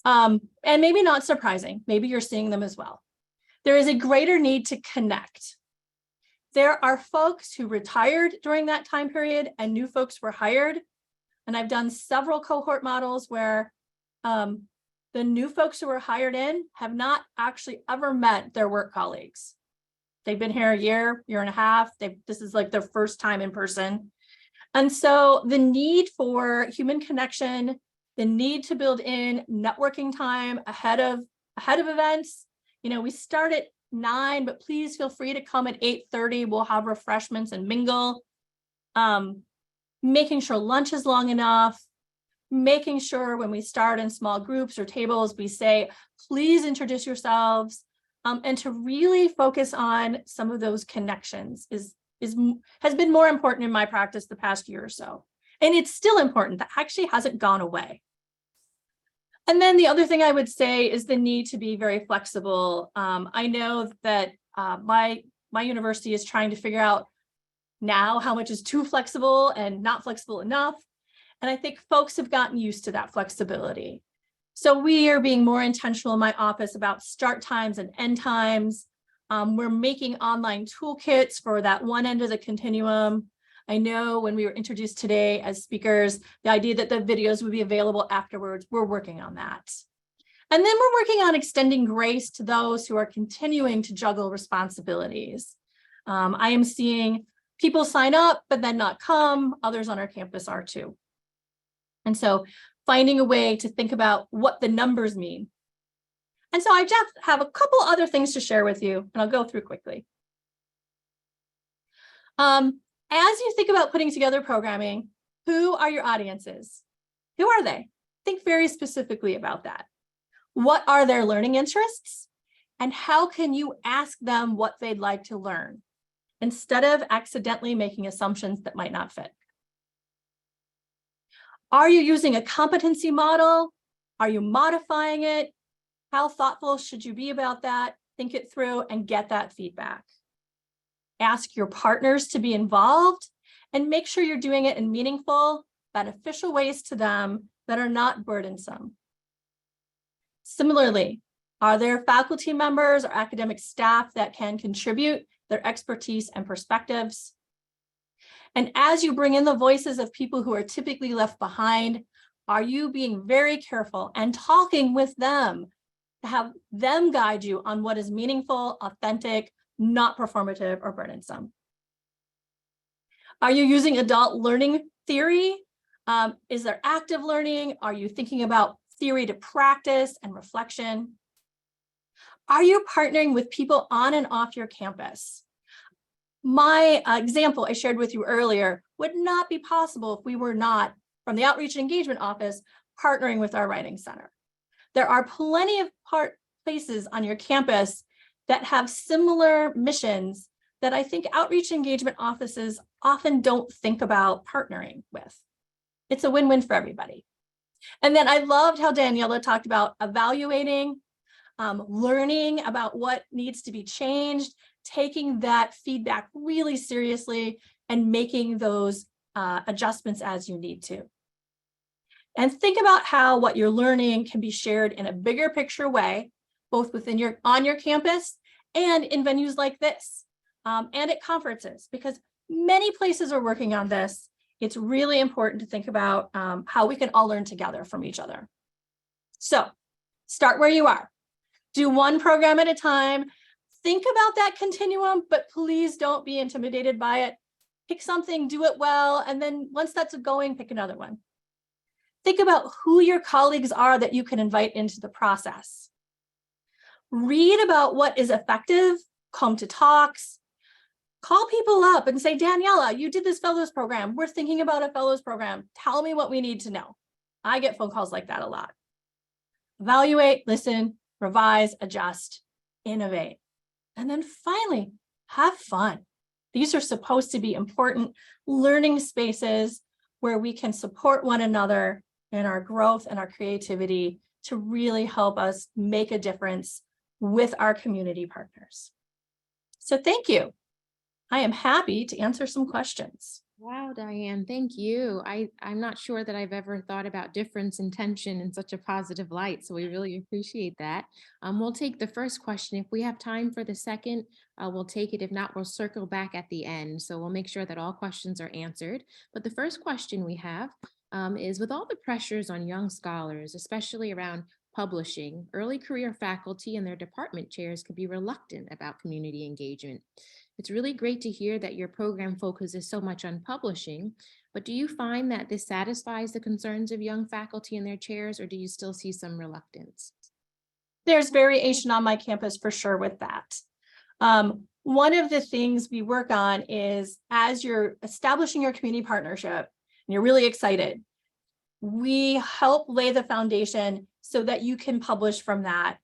and maybe not surprising, maybe you're seeing them as well. There is a greater need to connect. There are folks who retired during that time period and new folks were hired. And I've done several cohort models where the new folks who were hired in have not actually ever met their work colleagues. They've been here 1 year, 1.5 years. This is like their first time in person. And so the need for human connection, the need to build in networking time ahead of events. We start at 9, but please feel free to come at 8:30. We'll have refreshments and mingle. Making sure lunch is long enough. Making sure when we start in small groups or tables, we say, please introduce yourselves, and to really focus on some of those connections has been more important in my practice the past year or so. And it's still important. That actually hasn't gone away. And then the other thing I would say is the need to be very flexible. I know that my university is trying to figure out now how much is too flexible and not flexible enough. And I think folks have gotten used to that flexibility. So we are being more intentional in my office about start times and end times. We're making online toolkits for that one end of the continuum. I know when we were introduced today as speakers, the idea that the videos would be available afterwards, we're working on that. And then we're working on extending grace to those who are continuing to juggle responsibilities. I am seeing people sign up, but then not come. Others on our campus are too. And so finding a way to think about what the numbers mean. And so I just have a couple other things to share with you, and I'll go through quickly. As you think about putting together programming, who are your audiences? Who are they? Think very specifically about that. What are their learning interests? And how can you ask them what they'd like to learn instead of accidentally making assumptions that might not fit? Are you using a competency model? Are you modifying it? How thoughtful should you be about that? Think it through and get that feedback. Ask your partners to be involved and make sure you're doing it in meaningful, beneficial ways to them that are not burdensome. Similarly, are there faculty members or academic staff that can contribute their expertise and perspectives? And as you bring in the voices of people who are typically left behind, are you being very careful and talking with them to have them guide you on what is meaningful, authentic, not performative or burdensome. Are you using adult learning theory? Is there active learning? Are you thinking about theory to practice and reflection? Are you partnering with people on and off your campus? My example I shared with you earlier would not be possible if we were not, from the Outreach and Engagement Office, partnering with our Writing Center. There are plenty of places on your campus that have similar missions that I think outreach engagement offices often don't think about partnering with. It's a win-win for everybody. And then I loved how Daniela talked about evaluating, learning about what needs to be changed, taking that feedback really seriously and making those adjustments as you need to. And think about how what you're learning can be shared in a bigger picture way, both within on your campus and in venues like this, and at conferences, because many places are working on this. It's really important to think about how we can all learn together from each other. So start where you are. Do one program at a time. Think about that continuum, but please don't be intimidated by it. Pick something, do it well, and then once that's going, pick another one. Think about who your colleagues are that you can invite into the process. Read about what is effective, come to talks, call people up and say, Daniela, you did this fellows program. We're thinking about a fellows program. Tell me what we need to know. I get phone calls like that a lot. Evaluate, listen, revise, adjust, innovate. And then finally, have fun. These are supposed to be important learning spaces where we can support one another in our growth and our creativity to really help us make a difference with our community partners. So thank you. I am happy to answer some questions. Wow, Diane, thank you. I'm not sure that I've ever thought about difference and tension in such a positive light, so we really appreciate that. We'll take the first question. If we have time for the second, we'll take it. If not, we'll circle back at the end. So we'll make sure that all questions are answered. But the first question we have is, with all the pressures on young scholars, especially around publishing, early career faculty and their department chairs could be reluctant about community engagement. It's really great to hear that your program focuses so much on publishing, but do you find that this satisfies the concerns of young faculty and their chairs, or do you still see some reluctance? There's variation on my campus for sure with that. One of the things we work on is, as you're establishing your community partnership and you're really excited, we help lay the foundation so that you can publish from that.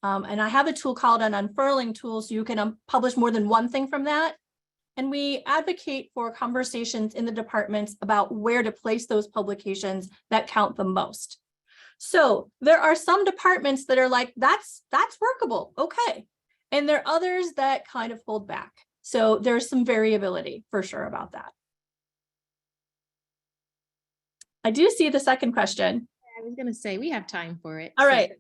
And I have a tool called an unfurling tool, so you can publish more than one thing from that. And we advocate for conversations in the departments about where to place those publications that count the most. So there are some departments that are like, that's workable, okay. And there are others that kind of hold back. So there's some variability for sure about that. I do see the second question. I was going to say we have time for it. All right.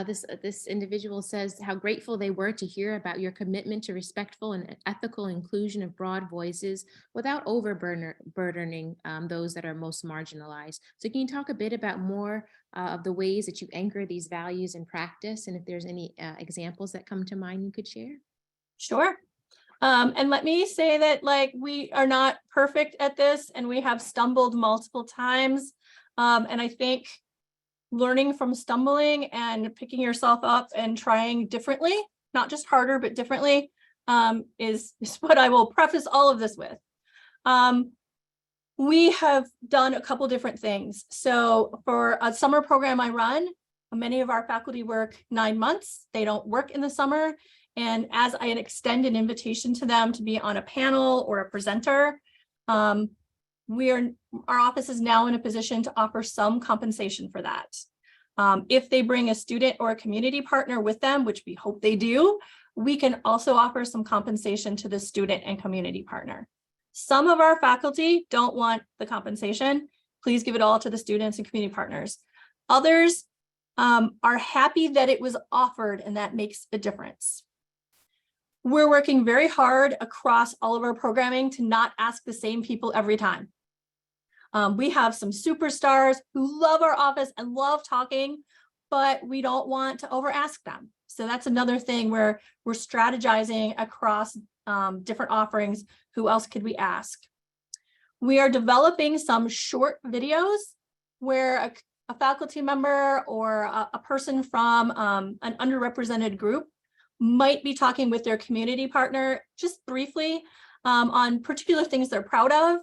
This individual says how grateful they were to hear about your commitment to respectful and ethical inclusion of broad voices without overburdening those that are most marginalized. So can you talk a bit about more of the ways that you anchor these values in practice, and if there's any examples that come to mind you could share? Sure. And let me say that, like, we are not perfect at this, and we have stumbled multiple times. And I think learning from stumbling and picking yourself up and trying differently, not just harder, but differently, is what I will preface all of this with. We have done a couple different things. So for a summer program I run, many of our faculty work 9 months. They don't work in the summer. And as I extend an invitation to them to be on a panel or a presenter, our office is now in a position to offer some compensation for that. If they bring a student or a community partner with them, which we hope they do, we can also offer some compensation to the student and community partner. Some of our faculty don't want the compensation. Please give it all to the students and community partners. Others are happy that it was offered, and that makes a difference. We're working very hard across all of our programming to not ask the same people every time. We have some superstars who love our office and love talking. but we don't want to over ask them. So that's another thing where we're strategizing across different offerings. Who else could we ask? We are developing some short videos where a faculty member or a person from an underrepresented group might be talking with their community partner just briefly on particular things they're proud of.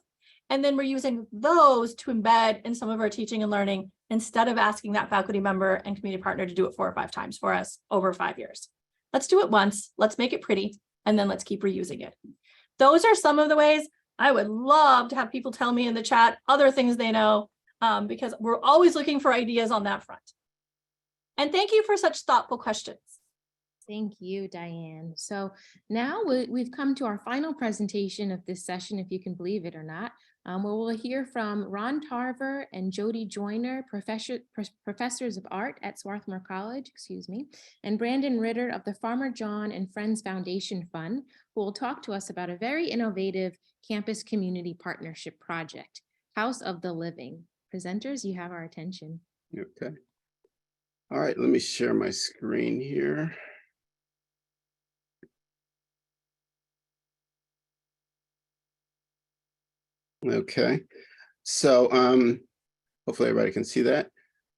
And then we're using those to embed in some of our teaching and learning instead of asking that faculty member and community partner to do it 4 or 5 times for us over 5 years. Let's do it once, let's make it pretty, and then let's keep reusing it. Those are some of the ways. I would love to have people tell me in the chat other things they know, because we're always looking for ideas on that front. And thank you for such thoughtful questions. Thank you, Diane. So now we've come to our final presentation of this session, if you can believe it or not, where we'll hear from Ron Tarver and Jody Joyner, professors of art at Swarthmore College, and Brandon Ritter of the Farmer John and Friends Foundation Fund, who will talk to us about a very innovative campus community partnership project, House of the Living. Presenters, you have our attention. Okay. All right, let me share my screen here. Okay, so hopefully everybody can see that.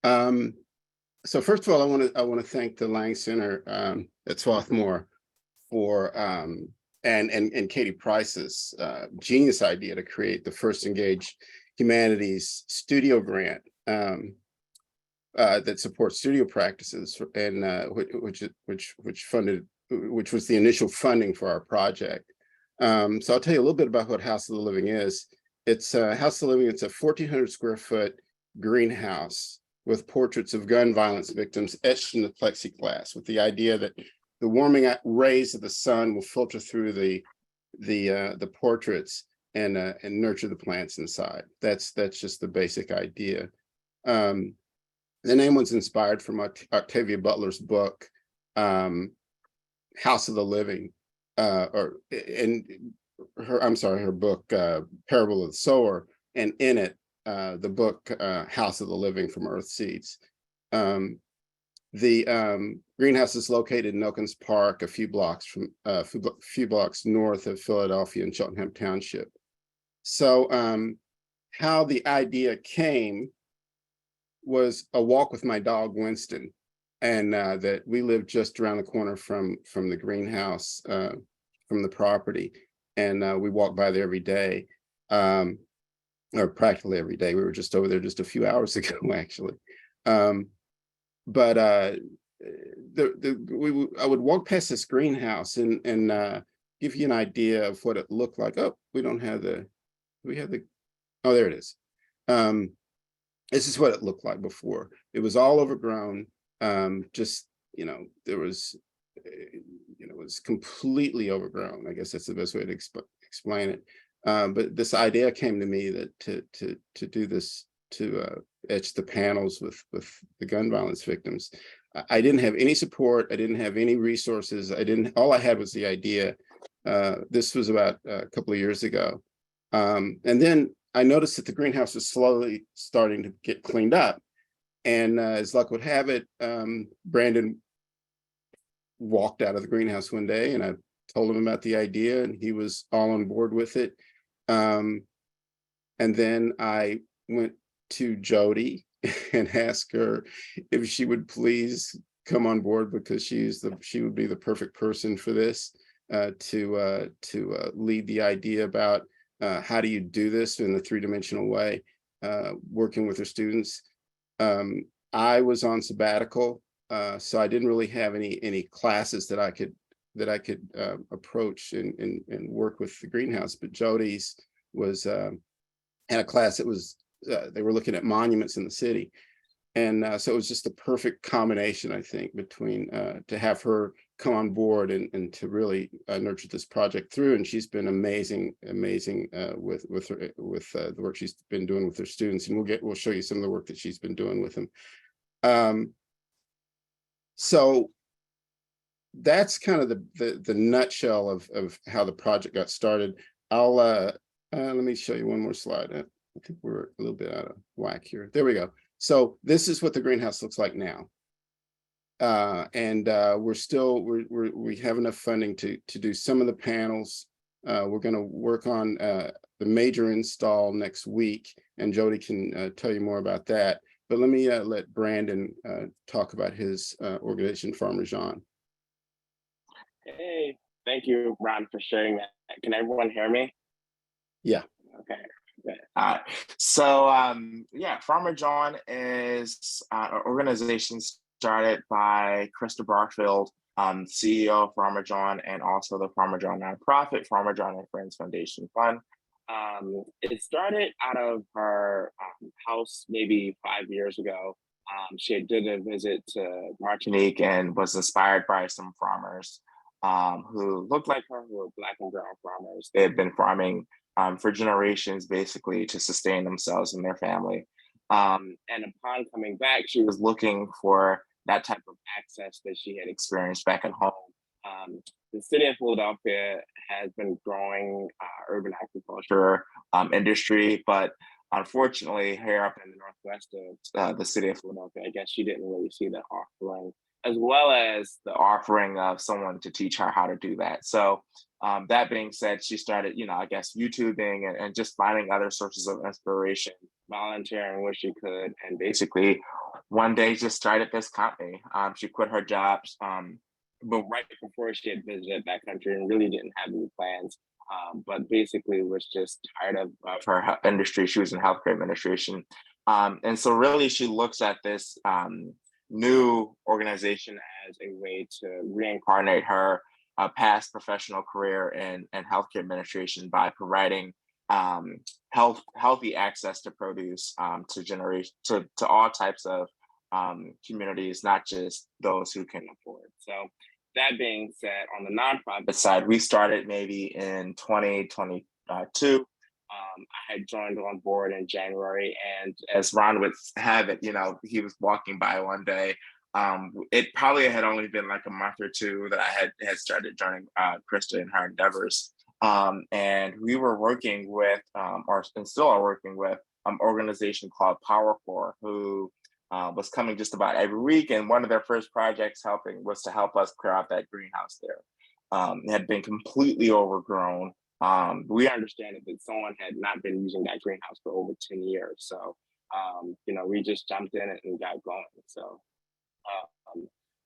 So first of all, I want to thank the Lang Center at Swarthmore for and Katie Price's genius idea to create the first Engage Humanities Studio Grant that supports studio practices, and which was the initial funding for our project. So I'll tell you a little bit about what House of the Living is. It's House of the Living. It's a 1,400 square foot greenhouse with portraits of gun violence victims etched in the plexiglass, with the idea that the warming rays of the sun will filter through the portraits and nurture the plants inside. That's just the basic idea. The name was inspired from Octavia Butler's book, House of the Living, her book, Parable of the Sower, and in it, the book House of the Living from Earth Seeds. The greenhouse is located in Elkins Park, a few blocks north of Philadelphia in Cheltenham Township. So how the idea came was a walk with my dog Winston, and that we lived just around the corner from the greenhouse, from the property, and we walked by there every day, or practically every day. We were just over there just a few hours ago, actually. But I would walk past this greenhouse and give you an idea of what it looked like. Oh, we don't have the, oh, there it is. This is what it looked like before. It was all overgrown. Just, there was, it was completely overgrown. I guess that's the best way to explain it. But this idea came to me that to do this, to etch the panels with the gun violence victims. I didn't have any support. I didn't have any resources. All I had was the idea. This was about a couple of years ago. And then I noticed that the greenhouse was slowly starting to get cleaned up. And as luck would have it, Brandon walked out of the greenhouse one day, and I told him about the idea, and he was all on board with it. And then I went to Jody and asked her if she would please come on board, because she would be the perfect person for this, to lead the idea about how do you do this in a 3-dimensional way, working with her students. I was on sabbatical, so I didn't really have any classes that I could approach and work with the greenhouse. But Jody's was had a class that was they were looking at monuments in the city, and so it was just the perfect combination, I think, between to have her come on board and to really nurture this project through. And she's been amazing with the work she's been doing with her students, and we'll show you some of the work that she's been doing with them. So that's kind of the nutshell of how the project got started. I'll let me show you one more slide. I think we're a little bit out of whack here. There we go. So this is what the greenhouse looks like now. We have enough funding to do some of the panels. We're going to work on the major install next week, and Jody can tell you more about that. But let me let Brandon talk about his organization, Farmer Jawn. Hey, thank you, Ron, for sharing that. Can everyone hear me? Yeah. Okay. Good. All right. So, yeah, Farmer Jawn is an organization started by Krista Barfield, CEO of Farmer Jawn, and also the Farmer Jawn nonprofit, Farmer Jawn and Friends Foundation Fund. It started out of her house maybe 5 years ago. She did a visit to Martinique and was inspired by some farmers who looked like her, who were Black and brown farmers. They had been farming for generations, basically, to sustain themselves and their family. And upon coming back, she was looking for that type of access that she had experienced back at home. The city of Philadelphia has been growing urban agriculture industry, but unfortunately, here up in the northwest of the city of Philadelphia, I guess she didn't really see that offering, as well as the offering of someone to teach her how to do that. So that being said, she started, I guess, YouTubing and just finding other sources of inspiration, volunteering where she could, and basically one day just started this company. She quit her jobs, but right before she had visited that country and really didn't have any plans, but basically was just tired of her industry. She was in healthcare administration. And so really she looks at this new organization as a way to reincarnate her past professional career in healthcare administration by providing healthy access to produce to all types of communities, not just those who can afford. So that being said, on the nonprofit side, we started maybe in 2022. I had joined on board in January, and as Ron would have it, he was walking by one day. It probably had only been like a month or two that I had started joining Krista in her endeavors. And we were working with, and still are working with, an organization called Power Corps, who was coming just about every week. And one of their first projects was to help us clear out that greenhouse there. It had been completely overgrown. We understand that someone had not been using that greenhouse for over 10 years. So, we just jumped in it and got going. So,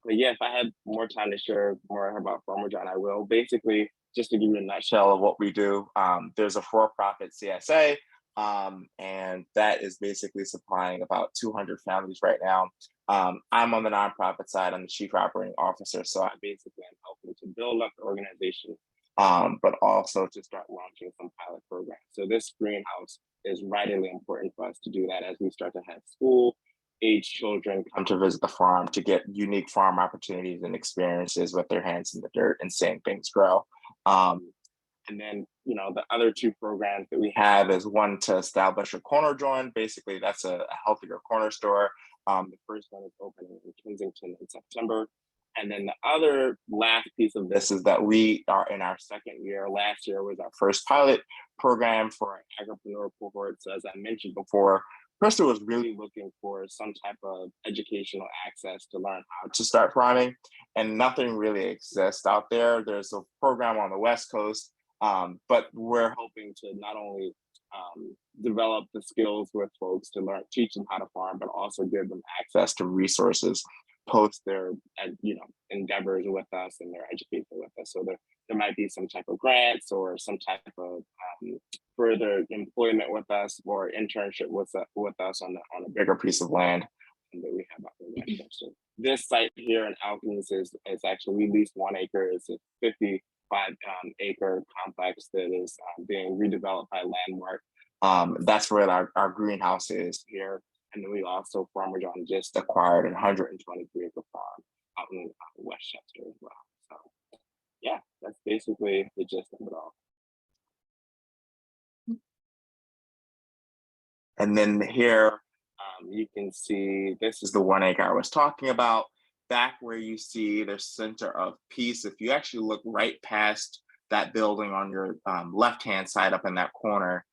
but yeah, if I had more time to share more about Farmer Jawn, I will. Basically, just to give you a nutshell of what we do, there's a for-profit CSA, and that is basically supplying about 200 families right now. I'm on the nonprofit side. I'm the chief operating officer, so I basically am helping to build up the organization, but also to start launching some pilot programs. So this greenhouse is vitally important for us to do that as we start to have school-age children come to visit the farm to get unique farm opportunities and experiences with their hands in the dirt and seeing things grow. And then, the other two programs that we have is one to establish a corner joint. Basically, that's a healthier corner store. The first one is opening in Kensington in September. And then the other last piece of this is that we are in our second year. Last year was our first pilot program for our agripreneur cohort. So as I mentioned before, Krista was really looking for some type of educational access to learn how to start farming, and nothing really exists out there. There's a program on the West Coast, but we're hoping to not only develop the skills with folks to teach them how to farm, but also give them access to resources post their endeavors with us and their education with us. So there might be some type of grants or some type of further employment with us or internship with us on a bigger piece of land that we have out in Westchester. This site here in Alkins is actually, we leased 1 acre. It's a 55 acre complex that is being redeveloped by Landmark. That's where our greenhouse is here. And then we also, Farmer Jawn just acquired a 123 acre farm out in Westchester as well. So yeah, that's basically the gist of it all. And then here you can see, this is the 1 acre I was talking about. Back where you see the center of peace, if you actually look right past that building on your left-hand side up in that corner,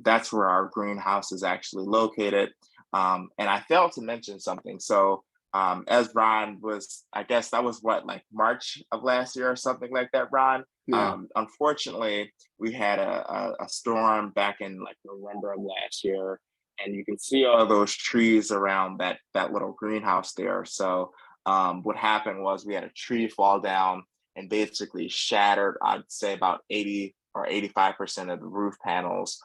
that's where our greenhouse is actually located. And I failed to mention something. So as Ron was, I guess that was what, like March of last year or something like that, Ron. Yeah. Unfortunately, we had a storm back in like November of last year, and you can see all those trees around that little greenhouse there. So what happened was we had a tree fall down and basically shattered, I'd say about 80 or 85% of the roof panels.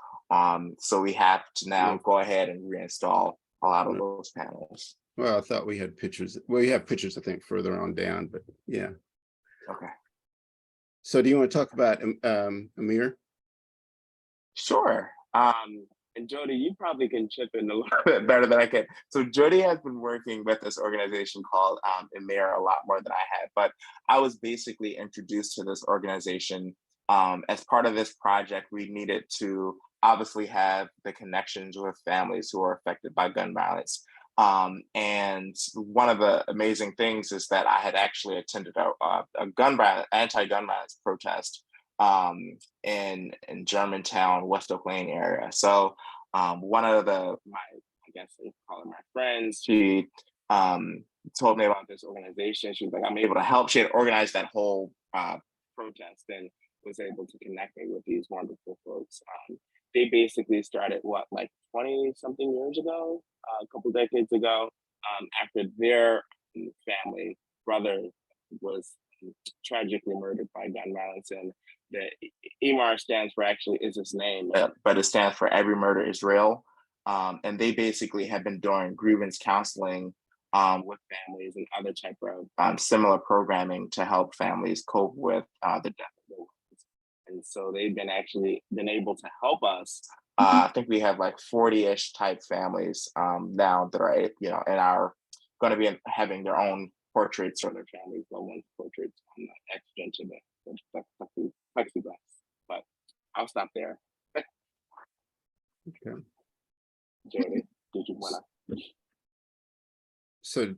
So we have to now go ahead and reinstall a lot of those panels. Well, I thought we had pictures. Well, we have pictures, I think, further on down, but yeah. Okay. So do you want to talk about Amir? Sure. And Jody, you probably can chip in a little bit better than I can. So Jody has been working with this organization called Amir a lot more than I had, but I was basically introduced to this organization. As part of this project, we needed to obviously have the connections with families who are affected by gun violence. And one of the amazing things is that I had actually attended a anti-gun violence protest in Germantown, West Oak Lane area. So one of I guess they call it my friends, she told me about this organization. She was like, I'm able to help. She had organized that whole protest and was able to connect me with these wonderful folks. They basically started like 20 something years ago, a couple decades ago, after their family brother was tragically murdered by gun violence. And the EMAR stands for, actually is his name, but it stands for Every Murder is Real. And they basically have been doing grievance counseling with families and other type of similar programming to help families cope with the death of their loved ones. And so they've been able to help us. I think we have like 40-ish type families now that are, and are going to be having their own portraits or their families' loved ones' portraits etched into the plexiglass. But I'll stop there. Okay. Jody, did you want to? So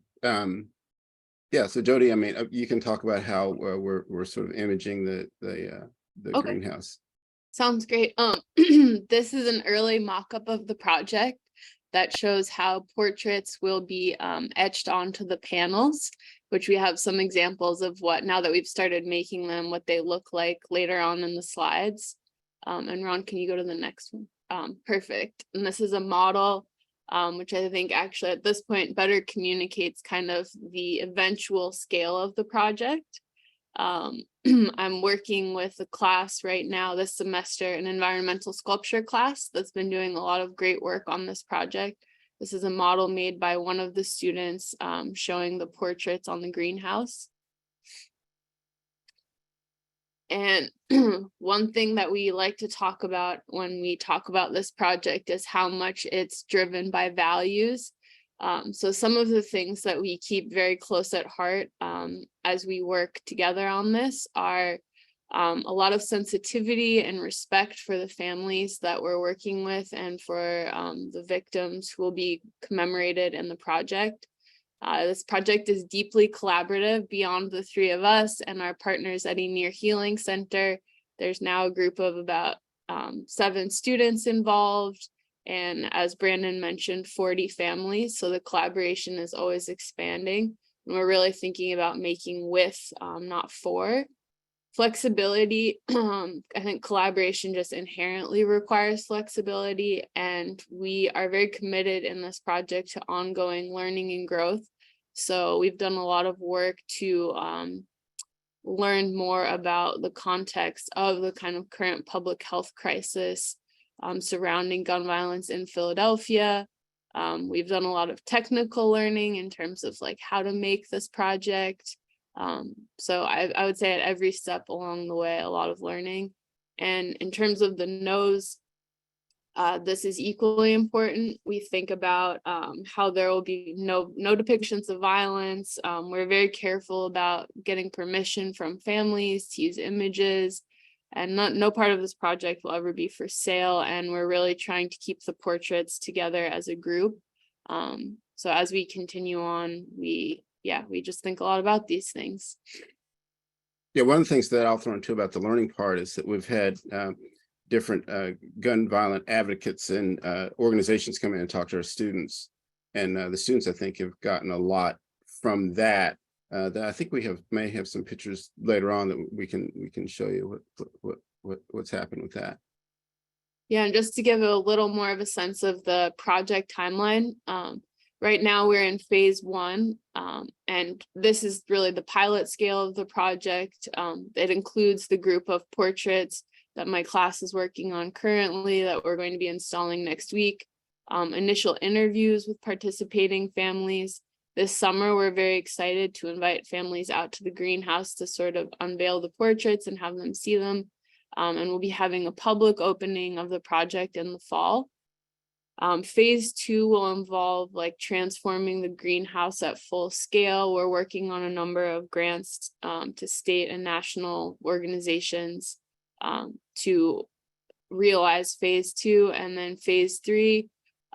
yeah, so Jody, I mean, you can talk about how we're sort of imaging the Okay. greenhouse. Sounds great. This is an early mock-up of the project that shows how portraits will be etched onto the panels, which we have some examples of what, now that we've started making them, what they look like later on in the slides. And Ron, can you go to the next one? Perfect. And this is a model, which I think actually at this point better communicates kind of the eventual scale of the project. I'm working with a class right now this semester, an environmental sculpture class that's been doing a lot of great work on this project. This is a model made by one of the students showing the portraits on the greenhouse. And one thing that we like to talk about when we talk about this project is how much it's driven by values. So some of the things that we keep very close at heart as we work together on this are a lot of sensitivity and respect for the families that we're working with and for the victims who will be commemorated in the project. This project is deeply collaborative beyond the three of us and our partners at Near Healing Center. There's now a group of about 7 students involved. And as Brandon mentioned, 40 families. So the collaboration is always expanding. And we're really thinking about making with, not for. Flexibility, I think collaboration just inherently requires flexibility. And we are very committed in this project to ongoing learning and growth. So we've done a lot of work to learn more about the context of the kind of current public health crisis surrounding gun violence in Philadelphia. We've done a lot of technical learning in terms of like how to make this project. So I would say at every step along the way, a lot of learning. And in terms of the no's, this is equally important. We think about how there will be no depictions of violence. We're very careful about getting permission from families to use images. And no part of this project will ever be for sale. And we're really trying to keep the portraits together as a group. So as we continue on, we just think a lot about these things. Yeah, one of the things that I'll throw into about the learning part is that we've had different gun violent advocates and organizations come in and talk to our students. And the students, I think, have gotten a lot from that, that I think we may have some pictures later on that we can show you what's happened with that. Yeah, and just to give a little more of a sense of the project timeline, right now we're in phase 1, and this is really the pilot scale of the project. It includes the group of portraits that my class is working on currently that we're going to be installing next week. Initial interviews with participating families. This summer, we're very excited to invite families out to the greenhouse to sort of unveil the portraits and have them see them. And we'll be having a public opening of the project in the fall. Phase 2 will involve like transforming the greenhouse at full scale. We're working on a number of grants to state and national organizations to realize phase 2, and then phase 3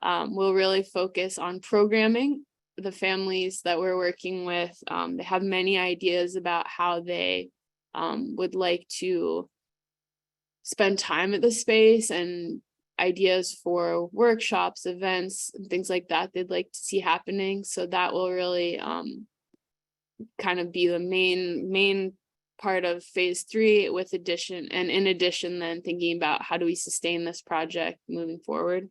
will really focus on programming. The families that we're working with, they have many ideas about how they would like to spend time at the space, and ideas for workshops, events, and things like that they'd like to see happening. So that will really kind of be the main part of phase 3, with addition, and in addition then thinking about how do we sustain this project moving forward.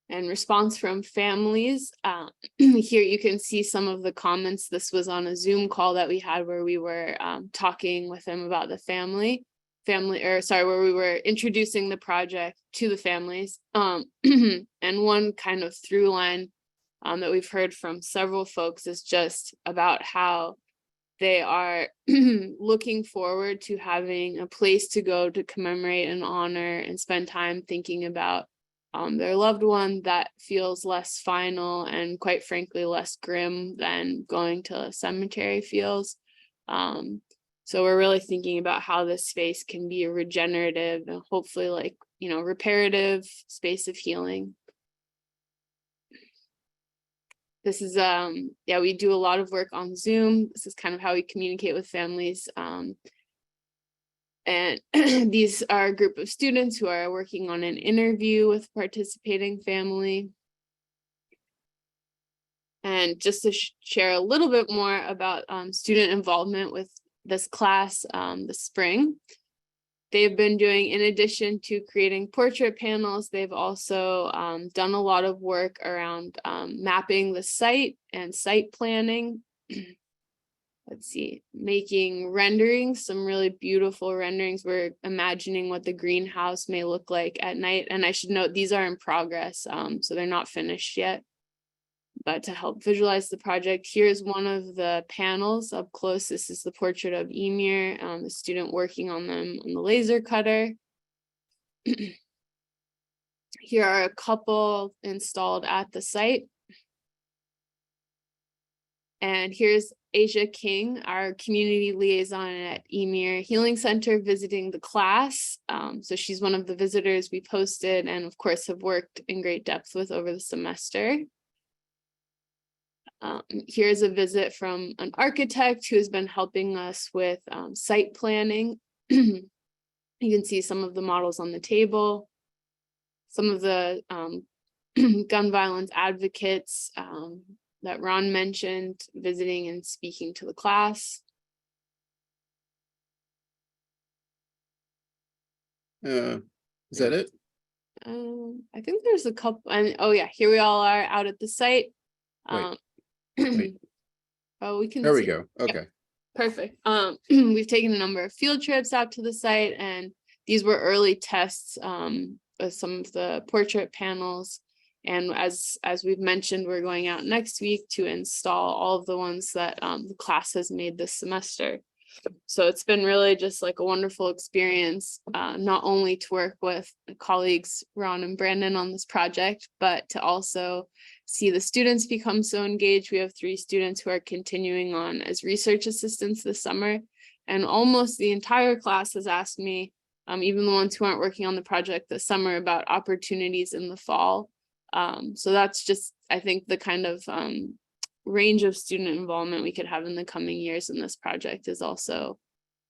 And response from families. Here you can see some of the comments. This was on a Zoom call that we had where we were talking with them about the where we were introducing the project to the families. And one kind of through line that we've heard from several folks is just about how they are looking forward to having a place to go to commemorate and honor and spend time thinking about their loved one that feels less final and, quite frankly, less grim than going to a cemetery feels. So we're really thinking about how this space can be a regenerative and hopefully reparative space of healing. This is, we do a lot of work on Zoom. This is kind of how we communicate with families. And these are a group of students who are working on an interview with participating family. And just to share a little bit more about student involvement with this class this spring, they've been doing, in addition to creating portrait panels, they've also done a lot of work around mapping the site and site planning. Let's see, making renderings, some really beautiful renderings. We're imagining what the greenhouse may look like at night. And I should note, these are in progress, so they're not finished yet. But to help visualize the project, here's one of the panels up close. This is the portrait of Emir, the student working on them on the laser cutter. Here are a couple installed at the site. And here's Asia King, our community liaison at Emir Healing Center, visiting the class. So she's one of the visitors we posted and of course have worked in great depth with over the semester. Here's a visit from an architect who has been helping us with site planning. You can see some of the models on the table, some of the gun violence advocates that Ron mentioned, visiting and speaking to the class. Is that it? I think there's a couple, and oh yeah, here we all are out at the site. Wait. Oh, we can. There we go. Okay. Yeah, perfect. We've taken a number of field trips out to the site, and these were early tests with some of the portrait panels. And as we've mentioned, we're going out next week to install all of the ones that the class has made this semester. So it's been really just like a wonderful experience, not only to work with colleagues Ron and Brandon on this project, but to also see the students become so engaged. We have 3 students who are continuing on as research assistants this summer, and almost the entire class has asked me, even the ones who aren't working on the project this summer, about opportunities in the fall. So that's just, I think, the kind of range of student involvement we could have in the coming years in this project is also,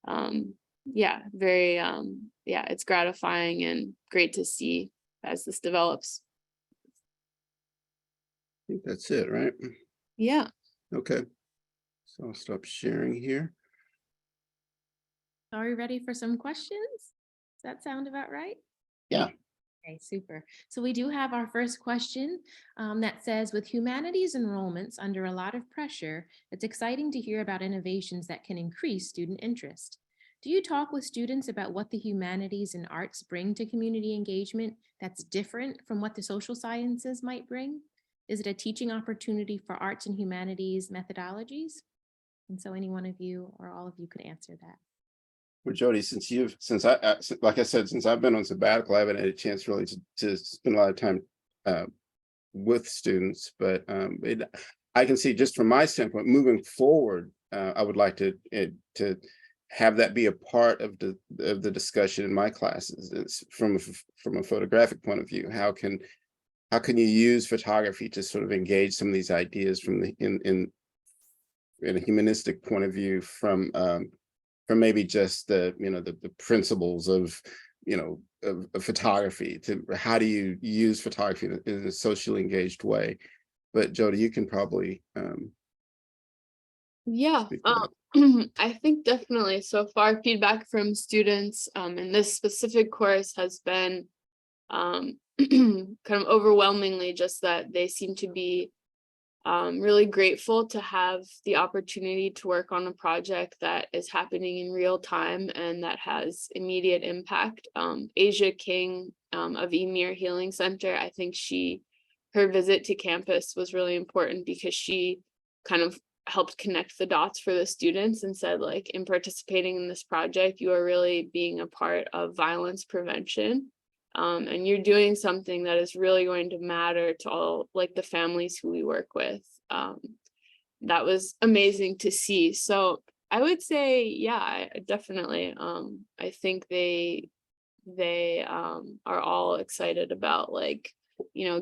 very, it's gratifying and great to see as this develops. think that's it, right? Yeah. Okay. So I'll stop sharing here. Are we ready for some questions? Does that sound about right? Yeah. Okay, super. So we do have our first question that says, with humanities enrollments under a lot of pressure, it's exciting to hear about innovations that can increase student interest. Do you talk with students about what the humanities and arts bring to community engagement that's different from what the social sciences might bring? Is it a teaching opportunity for arts and humanities methodologies? And so any one of you or all of you could answer that. Well, Jody, like I said, since I've been on sabbatical, I haven't had a chance really to spend a lot of time with students, but I can see just from my standpoint, moving forward, I would like to have that be a part of the discussion in my classes. It's from a photographic point of view. How can you use photography to sort of engage some of these ideas from the in a humanistic point of view, from maybe just the principles of of photography, to how do you use photography in a socially engaged way. But Jody, you can probably Yeah, speak to I think definitely so far feedback from students in this specific course has been kind of overwhelmingly just that they seem to be really grateful to have the opportunity to work on a project that is happening in real time and that has immediate impact. Asia King of Emir Healing Center, I think her visit to campus was really important because she kind of helped connect the dots for the students and said, like, in participating in this project, you are really being a part of violence prevention. And you're doing something that is really going to matter to all, like, the families who we work with. That was amazing to see. So I would say, yeah, definitely. I think they are all excited about, like,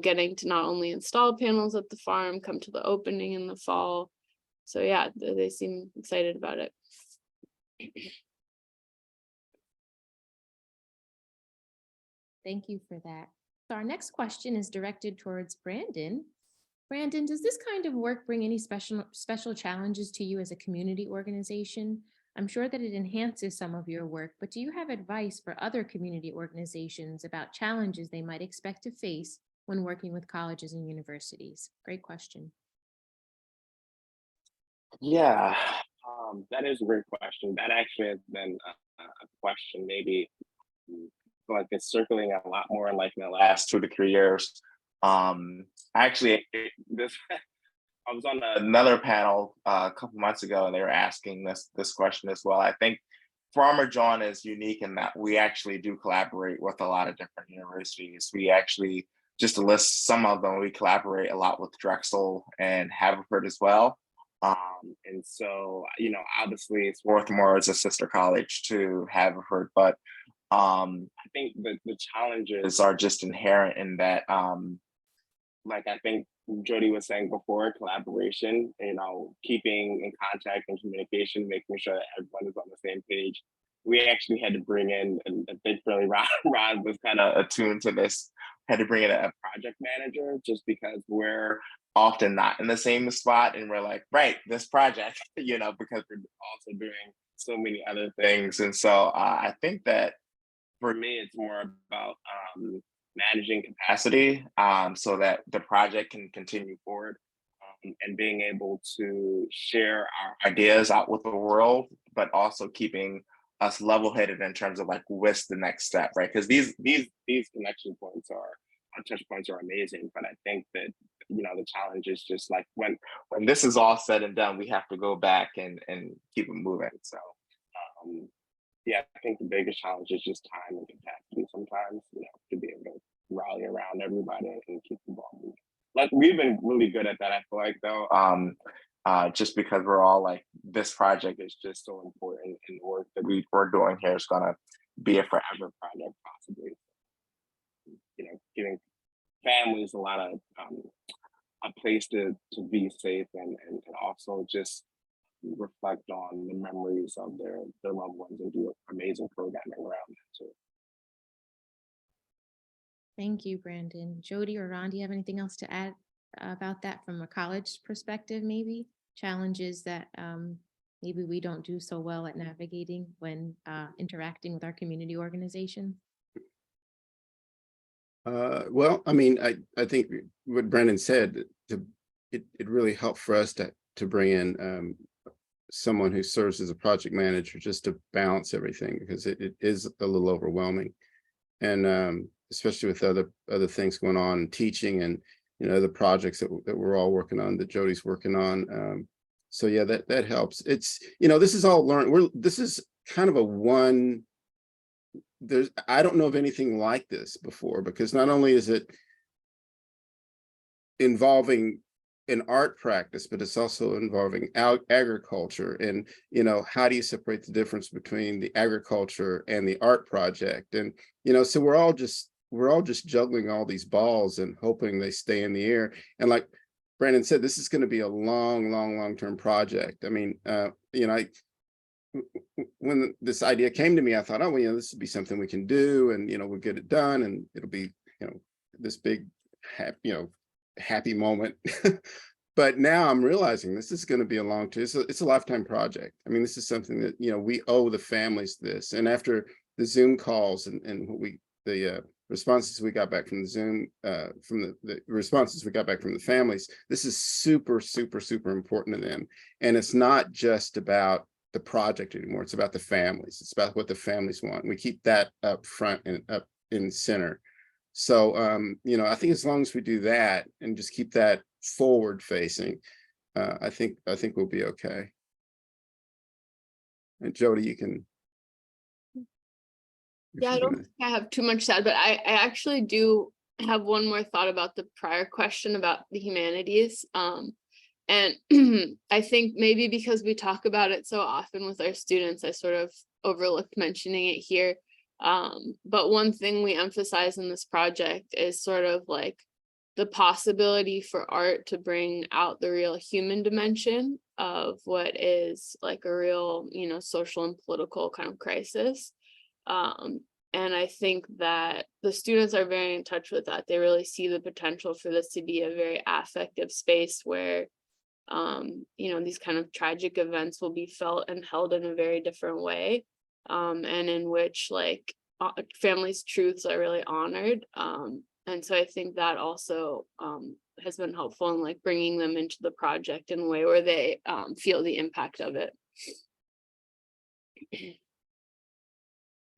getting to not only install panels at the farm, come to the opening in the fall. So yeah, they seem excited about it. Thank you for that. So our next question is directed towards Brandon. Brandon, does this kind of work bring any special challenges to you as a community organization? I'm sure that it enhances some of your work, but do you have advice for other community organizations about challenges they might expect to face when working with colleges and universities? Great question. Yeah, that is a great question. That actually has been a question maybe like it's circling a lot more in like in the last 2 to 3 years. Actually, this I was on another panel a couple months ago, and they were asking this question as well. I think Farmer Jawn is unique in that we actually do collaborate with a lot of different universities. We actually, just to list some of them, we collaborate a lot with Drexel and Haverford as well. And so, obviously Swarthmore is a sister college to Haverford, but I think the challenges are just inherent in that, like I think Jody was saying before, collaboration, keeping in contact and communication, making sure that everyone is on the same page. We actually had to bring in, and I think really Ron was kind of attuned to this, had to bring in a project manager just because we're often not in the same spot and we're like, right, this project, because we're also doing so many other things. And so I think that for me, it's more about managing capacity so that the project can continue forward, and being able to share our ideas out with the world, but also keeping us level-headed in terms of like what's the next step, right? Because these connection points are touch points are amazing, but I think that the challenge is just like when this is all said and done, we have to go back and keep it moving. So yeah, I think the biggest challenge is just time and capacity sometimes, to be able to rally around everybody and keep the ball moving. Like we've been really good at that, I feel like, though. Just because we're all like, this project is just so important, and the work that we're doing here is gonna be a forever project, possibly. Giving families a lot of a place to be safe and also just reflect on the memories of their loved ones and do amazing programming around that too. Thank you, Brandon. Jody or Ron, do you have anything else to add about that from a college perspective, maybe challenges that maybe we don't do so well at navigating when interacting with our community organizations? Well, I mean, I think what Brendan said, it really helped for us to bring in someone who serves as a project manager just to balance everything, because it is a little overwhelming. And especially with other things going on, teaching and, you know, the projects that we're all working on, that Jody's working on. So yeah, that helps. It's, you know, this is all learned. This is kind of a one, I don't know of anything like this before, because not only is it involving an art practice, but it's also involving agriculture. And, you know, how do you separate the difference between the agriculture and the art project? And, you know, so we're all just juggling all these balls and hoping they stay in the air. And like Brandon said, this is going to be a long-term project. I mean, you know, when this idea came to me, I thought, oh, well, you know, this would be something we can do, and, you know, we'll get it done, and it'll be, you know, this big, happy moment. But now I'm realizing this is going to be a long term. It's a lifetime project. I mean, this is something that, you know, we owe the families this. And after the Zoom calls and what the responses we got back from the Zoom, from the responses we got back from the families, this is super important to them. And it's not just about the project anymore. It's about the families. It's about what the families want. We keep that up front and up in center. So, you know, I think as long as we do that and just keep that forward facing, I think we'll be okay. And Jody, you can. Yeah, I don't think I have too much to add, but I actually do have one more thought about the prior question about the humanities. And I think maybe because we talk about it so often with our students, I sort of overlooked mentioning it here. But one thing we emphasize in this project is sort of like the possibility for art to bring out the real human dimension of what is like a real, you know, social and political kind of crisis. And I think that the students are very in touch with that. They really see the potential for this to be a very affective space where, you know, these kind of tragic events will be felt and held in a very different way. And in which like families' truths are really honored. And so I think that also has been helpful in like bringing them into the project in a way where they feel the impact of it.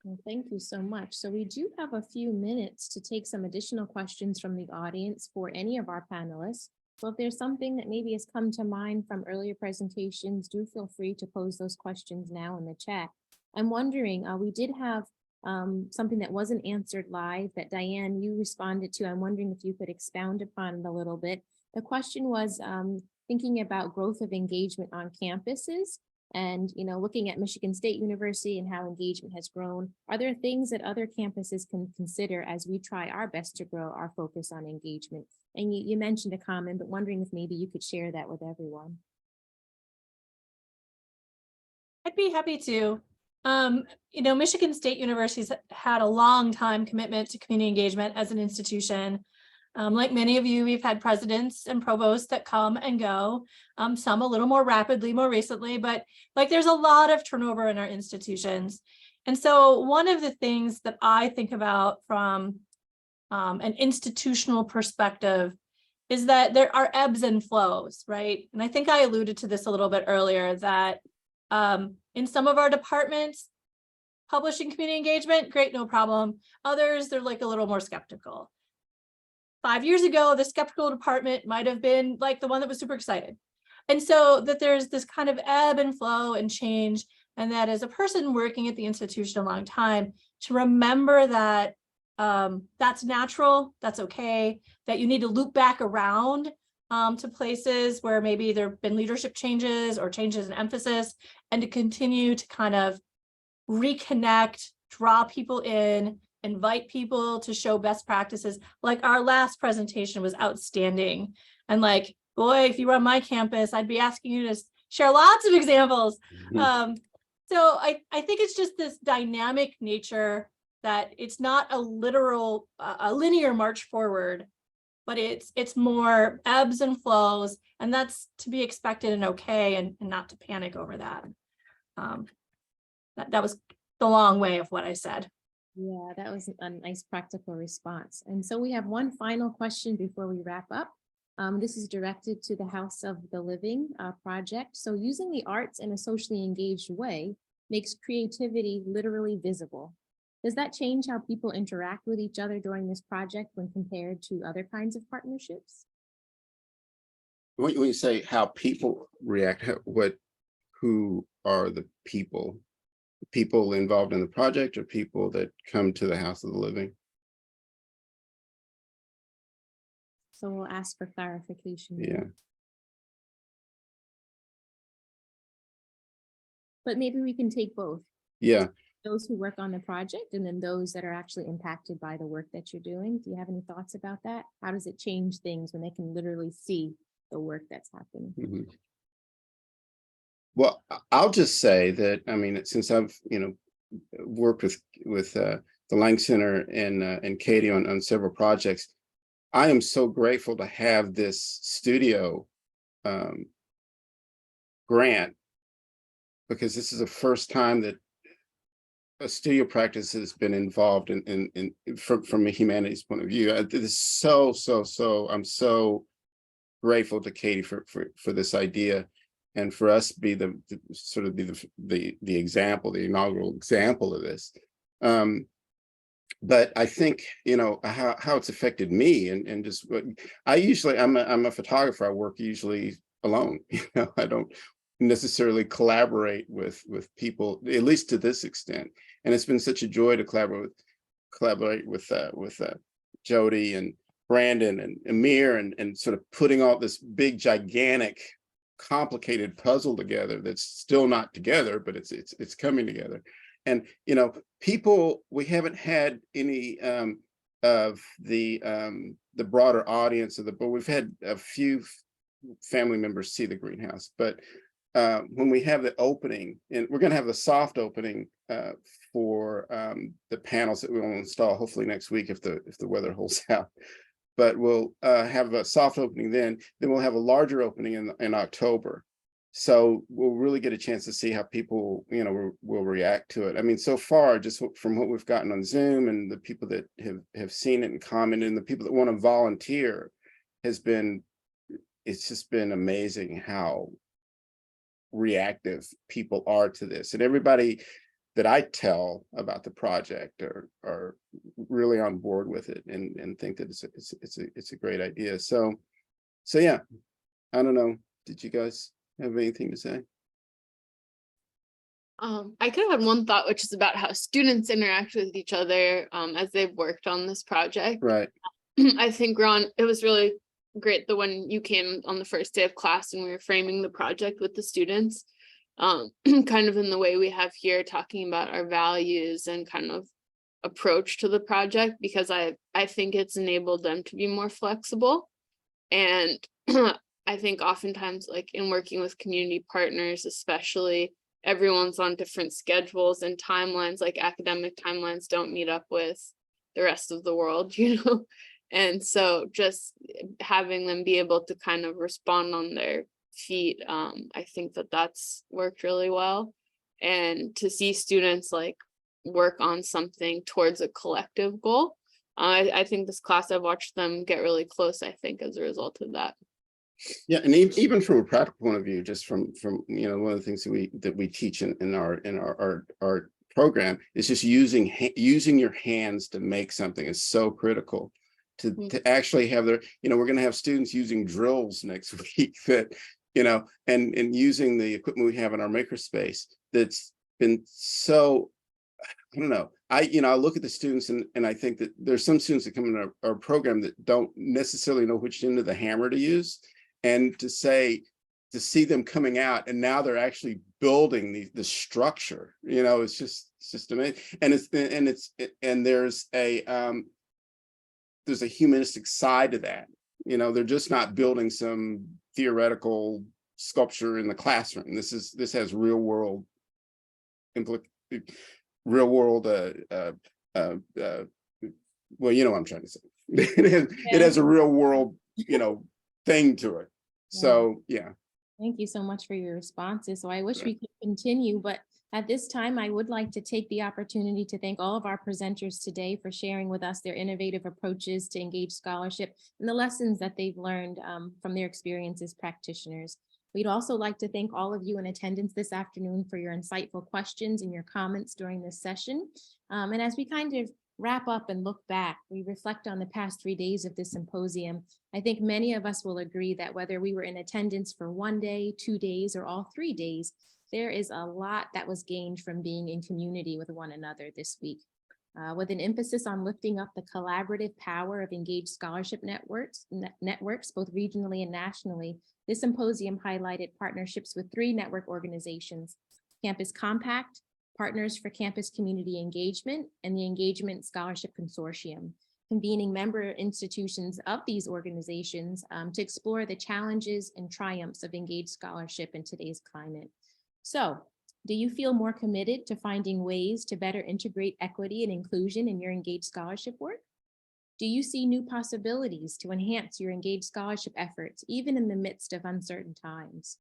Well, thank you so much. So we do have a few minutes to take some additional questions from the audience for any of our panelists. So if there's something that maybe has come to mind from earlier presentations, do feel free to pose those questions now in the chat. I'm wondering, we did have something that wasn't answered live that Diane, you responded to. I'm wondering if you could expound upon it a little bit. The question was thinking about growth of engagement on campuses and, you know, looking at Michigan State University and how engagement has grown. Are there things that other campuses can consider as we try our best to grow our focus on engagement? And you mentioned a comment, but wondering if maybe you could share that with everyone. I'd be happy to. You know, Michigan State University's had a long time commitment to community engagement as an institution. Like many of you, we've had presidents and provosts that come and go, some a little more rapidly, more recently, but like there's a lot of turnover in our institutions. And so one of the things that I think about from an institutional perspective is that there are ebbs and flows, right? And I think I alluded to this a little bit earlier, that in some of our departments, publishing community engagement, great, no problem. Others, they're like a little more skeptical. 5 years ago, the skeptical department might have been like the one that was super excited. And so that there's this kind of ebb and flow and change. And that as a person working at the institution a long time, to remember that that's natural, that's okay, that you need to loop back around to places where maybe there have been leadership changes or changes in emphasis, and to continue to kind of reconnect, draw people in, invite people to show best practices. Like our last presentation was outstanding. And like, boy, if you were on my campus, I'd be asking you to share lots of examples. Mm-hmm. So I think it's just this dynamic nature that it's not a literal, a linear march forward. but it's more ebbs and flows, and that's to be expected and okay, and not to panic over that. That was the long way of what I said. Yeah, that was a nice practical response. And so we have one final question before we wrap up. This is directed to the House of the Living project. So using the arts in a socially engaged way makes creativity literally visible. Does that change how people interact with each other during this project when compared to other kinds of partnerships? When you say how people react, who are the people? People involved in the project or people that come to the House of the Living? So we'll ask for clarification. Yeah. But maybe we can take both. Yeah. Those who work on the project and then those that are actually impacted by the work that you're doing. Do you have any thoughts about that? How does it change things when they can literally see the work that's happening? Mm-hmm. Well, I'll just say that, I mean, since I've, worked with the Lang Center and Katie on several projects, I am so grateful to have this studio grant, because this is the first time that a studio practice has been involved from a humanities point of view. It is so I'm so grateful to Katie for this idea, and for us to be the example, the inaugural example of this. But I think, how it's affected me and just what I'm a photographer. I work usually alone. I don't necessarily collaborate with people, at least to this extent. And it's been such a joy to collaborate with Jody and Brandon and Amir and sort of putting all this big, gigantic, complicated puzzle together that's still not together, but it's coming together. And people, we haven't had any of the broader audience but we've had a few family members see the greenhouse. But when we have the opening, and we're going to have the soft opening for the panels that we will install hopefully next week if the weather holds out. But we'll have a soft opening then we'll have a larger opening in October. So we'll really get a chance to see how people, will react to it. I mean, so far, just from what we've gotten on Zoom and the people that have seen it and commented, and the people that want to volunteer, it's just been amazing how reactive people are to this. And everybody that I tell about the project are really on board with it and think that it's a great idea. So yeah, I don't know. Did you guys have anything to say? I could have had one thought, which is about how students interact with each other as they've worked on this project. Right. I think, Ron, it was really great that when you came on the first day of class and we were framing the project with the students, kind of in the way we have here, talking about our values and kind of approach to the project, because I think it's enabled them to be more flexible. And I think oftentimes, like in working with community partners, especially, everyone's on different schedules and timelines, like academic timelines don't meet up with the rest of the world, And so just having them be able to kind of respond on their feet, I think that's worked really well. And to see students like work on something towards a collective goal, I think this class, I've watched them get really close, I think, as a result of that. Yeah, and even from a practical point of view, just from one of the things that we teach in our program is just using your hands to make something is so critical. To actually have we're going to have students using drills next week that, and using the equipment we have in our makerspace that's been so, I don't know. I look at the students and I think that there's some students that come in our program that don't necessarily know which end of the hammer to use, and to see them coming out and now they're actually building the structure, it's just amazing. And there's a humanistic side to that. They're just not building some theoretical sculpture in the classroom. This has real world well, what I'm trying to say. It has a real world, thing to it. So, yeah. Thank you so much for your responses. So I wish we could continue, but at this time, I would like to take the opportunity to thank all of our presenters today for sharing with us their innovative approaches to engage scholarship and the lessons that they've learned from their experience as practitioners. We'd also like to thank all of you in attendance this afternoon for your insightful questions and your comments during this session. And as we kind of wrap up and look back, we reflect on the past 3 days of this symposium. I think many of us will agree that whether we were in attendance for 1 day, 2 days, or all 3 days, there is a lot that was gained from being in community with one another this week. With an emphasis on lifting up the collaborative power of engaged scholarship networks, both regionally and nationally, this symposium highlighted partnerships with 3 network organizations: Campus Compact, Partners for Campus Community Engagement, and the Engagement Scholarship Consortium, convening member institutions of these organizations to explore the challenges and triumphs of engaged scholarship in today's climate. So, do you feel more committed to finding ways to better integrate equity and inclusion in your engaged scholarship work? Do you see new possibilities to enhance your engaged scholarship efforts, even in the midst of uncertain times?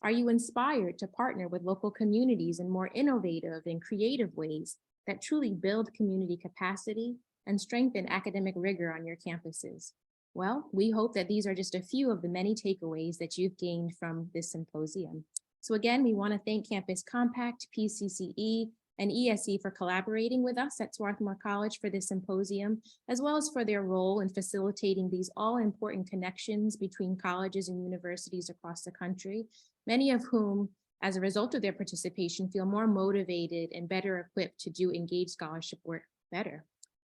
Are you inspired to partner with local communities in more innovative and creative ways that truly build community capacity and strengthen academic rigor on your campuses? Well, we hope that these are just a few of the many takeaways that you've gained from this symposium. So again, we want to thank Campus Compact, PCCE, and ESE for collaborating with us at Swarthmore College for this symposium, as well as for their role in facilitating these all-important connections between colleges and universities across the country, many of whom, as a result of their participation, feel more motivated and better equipped to do engaged scholarship work better.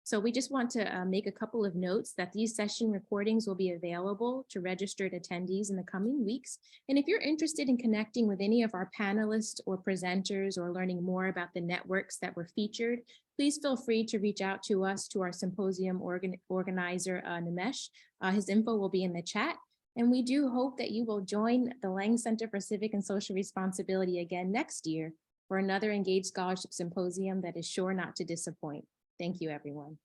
So we just want to make a couple of notes that these session recordings will be available to registered attendees in the coming weeks. And if you're interested in connecting with any of our panelists or presenters or learning more about the networks that were featured, please feel free to reach out to us, to our symposium organizer, Nimesh. His info will be in the chat. And we do hope that you will join the Lang Center for Civic and Social Responsibility again next year for another Engaged Scholarship Symposium that is sure not to disappoint. Thank you, everyone.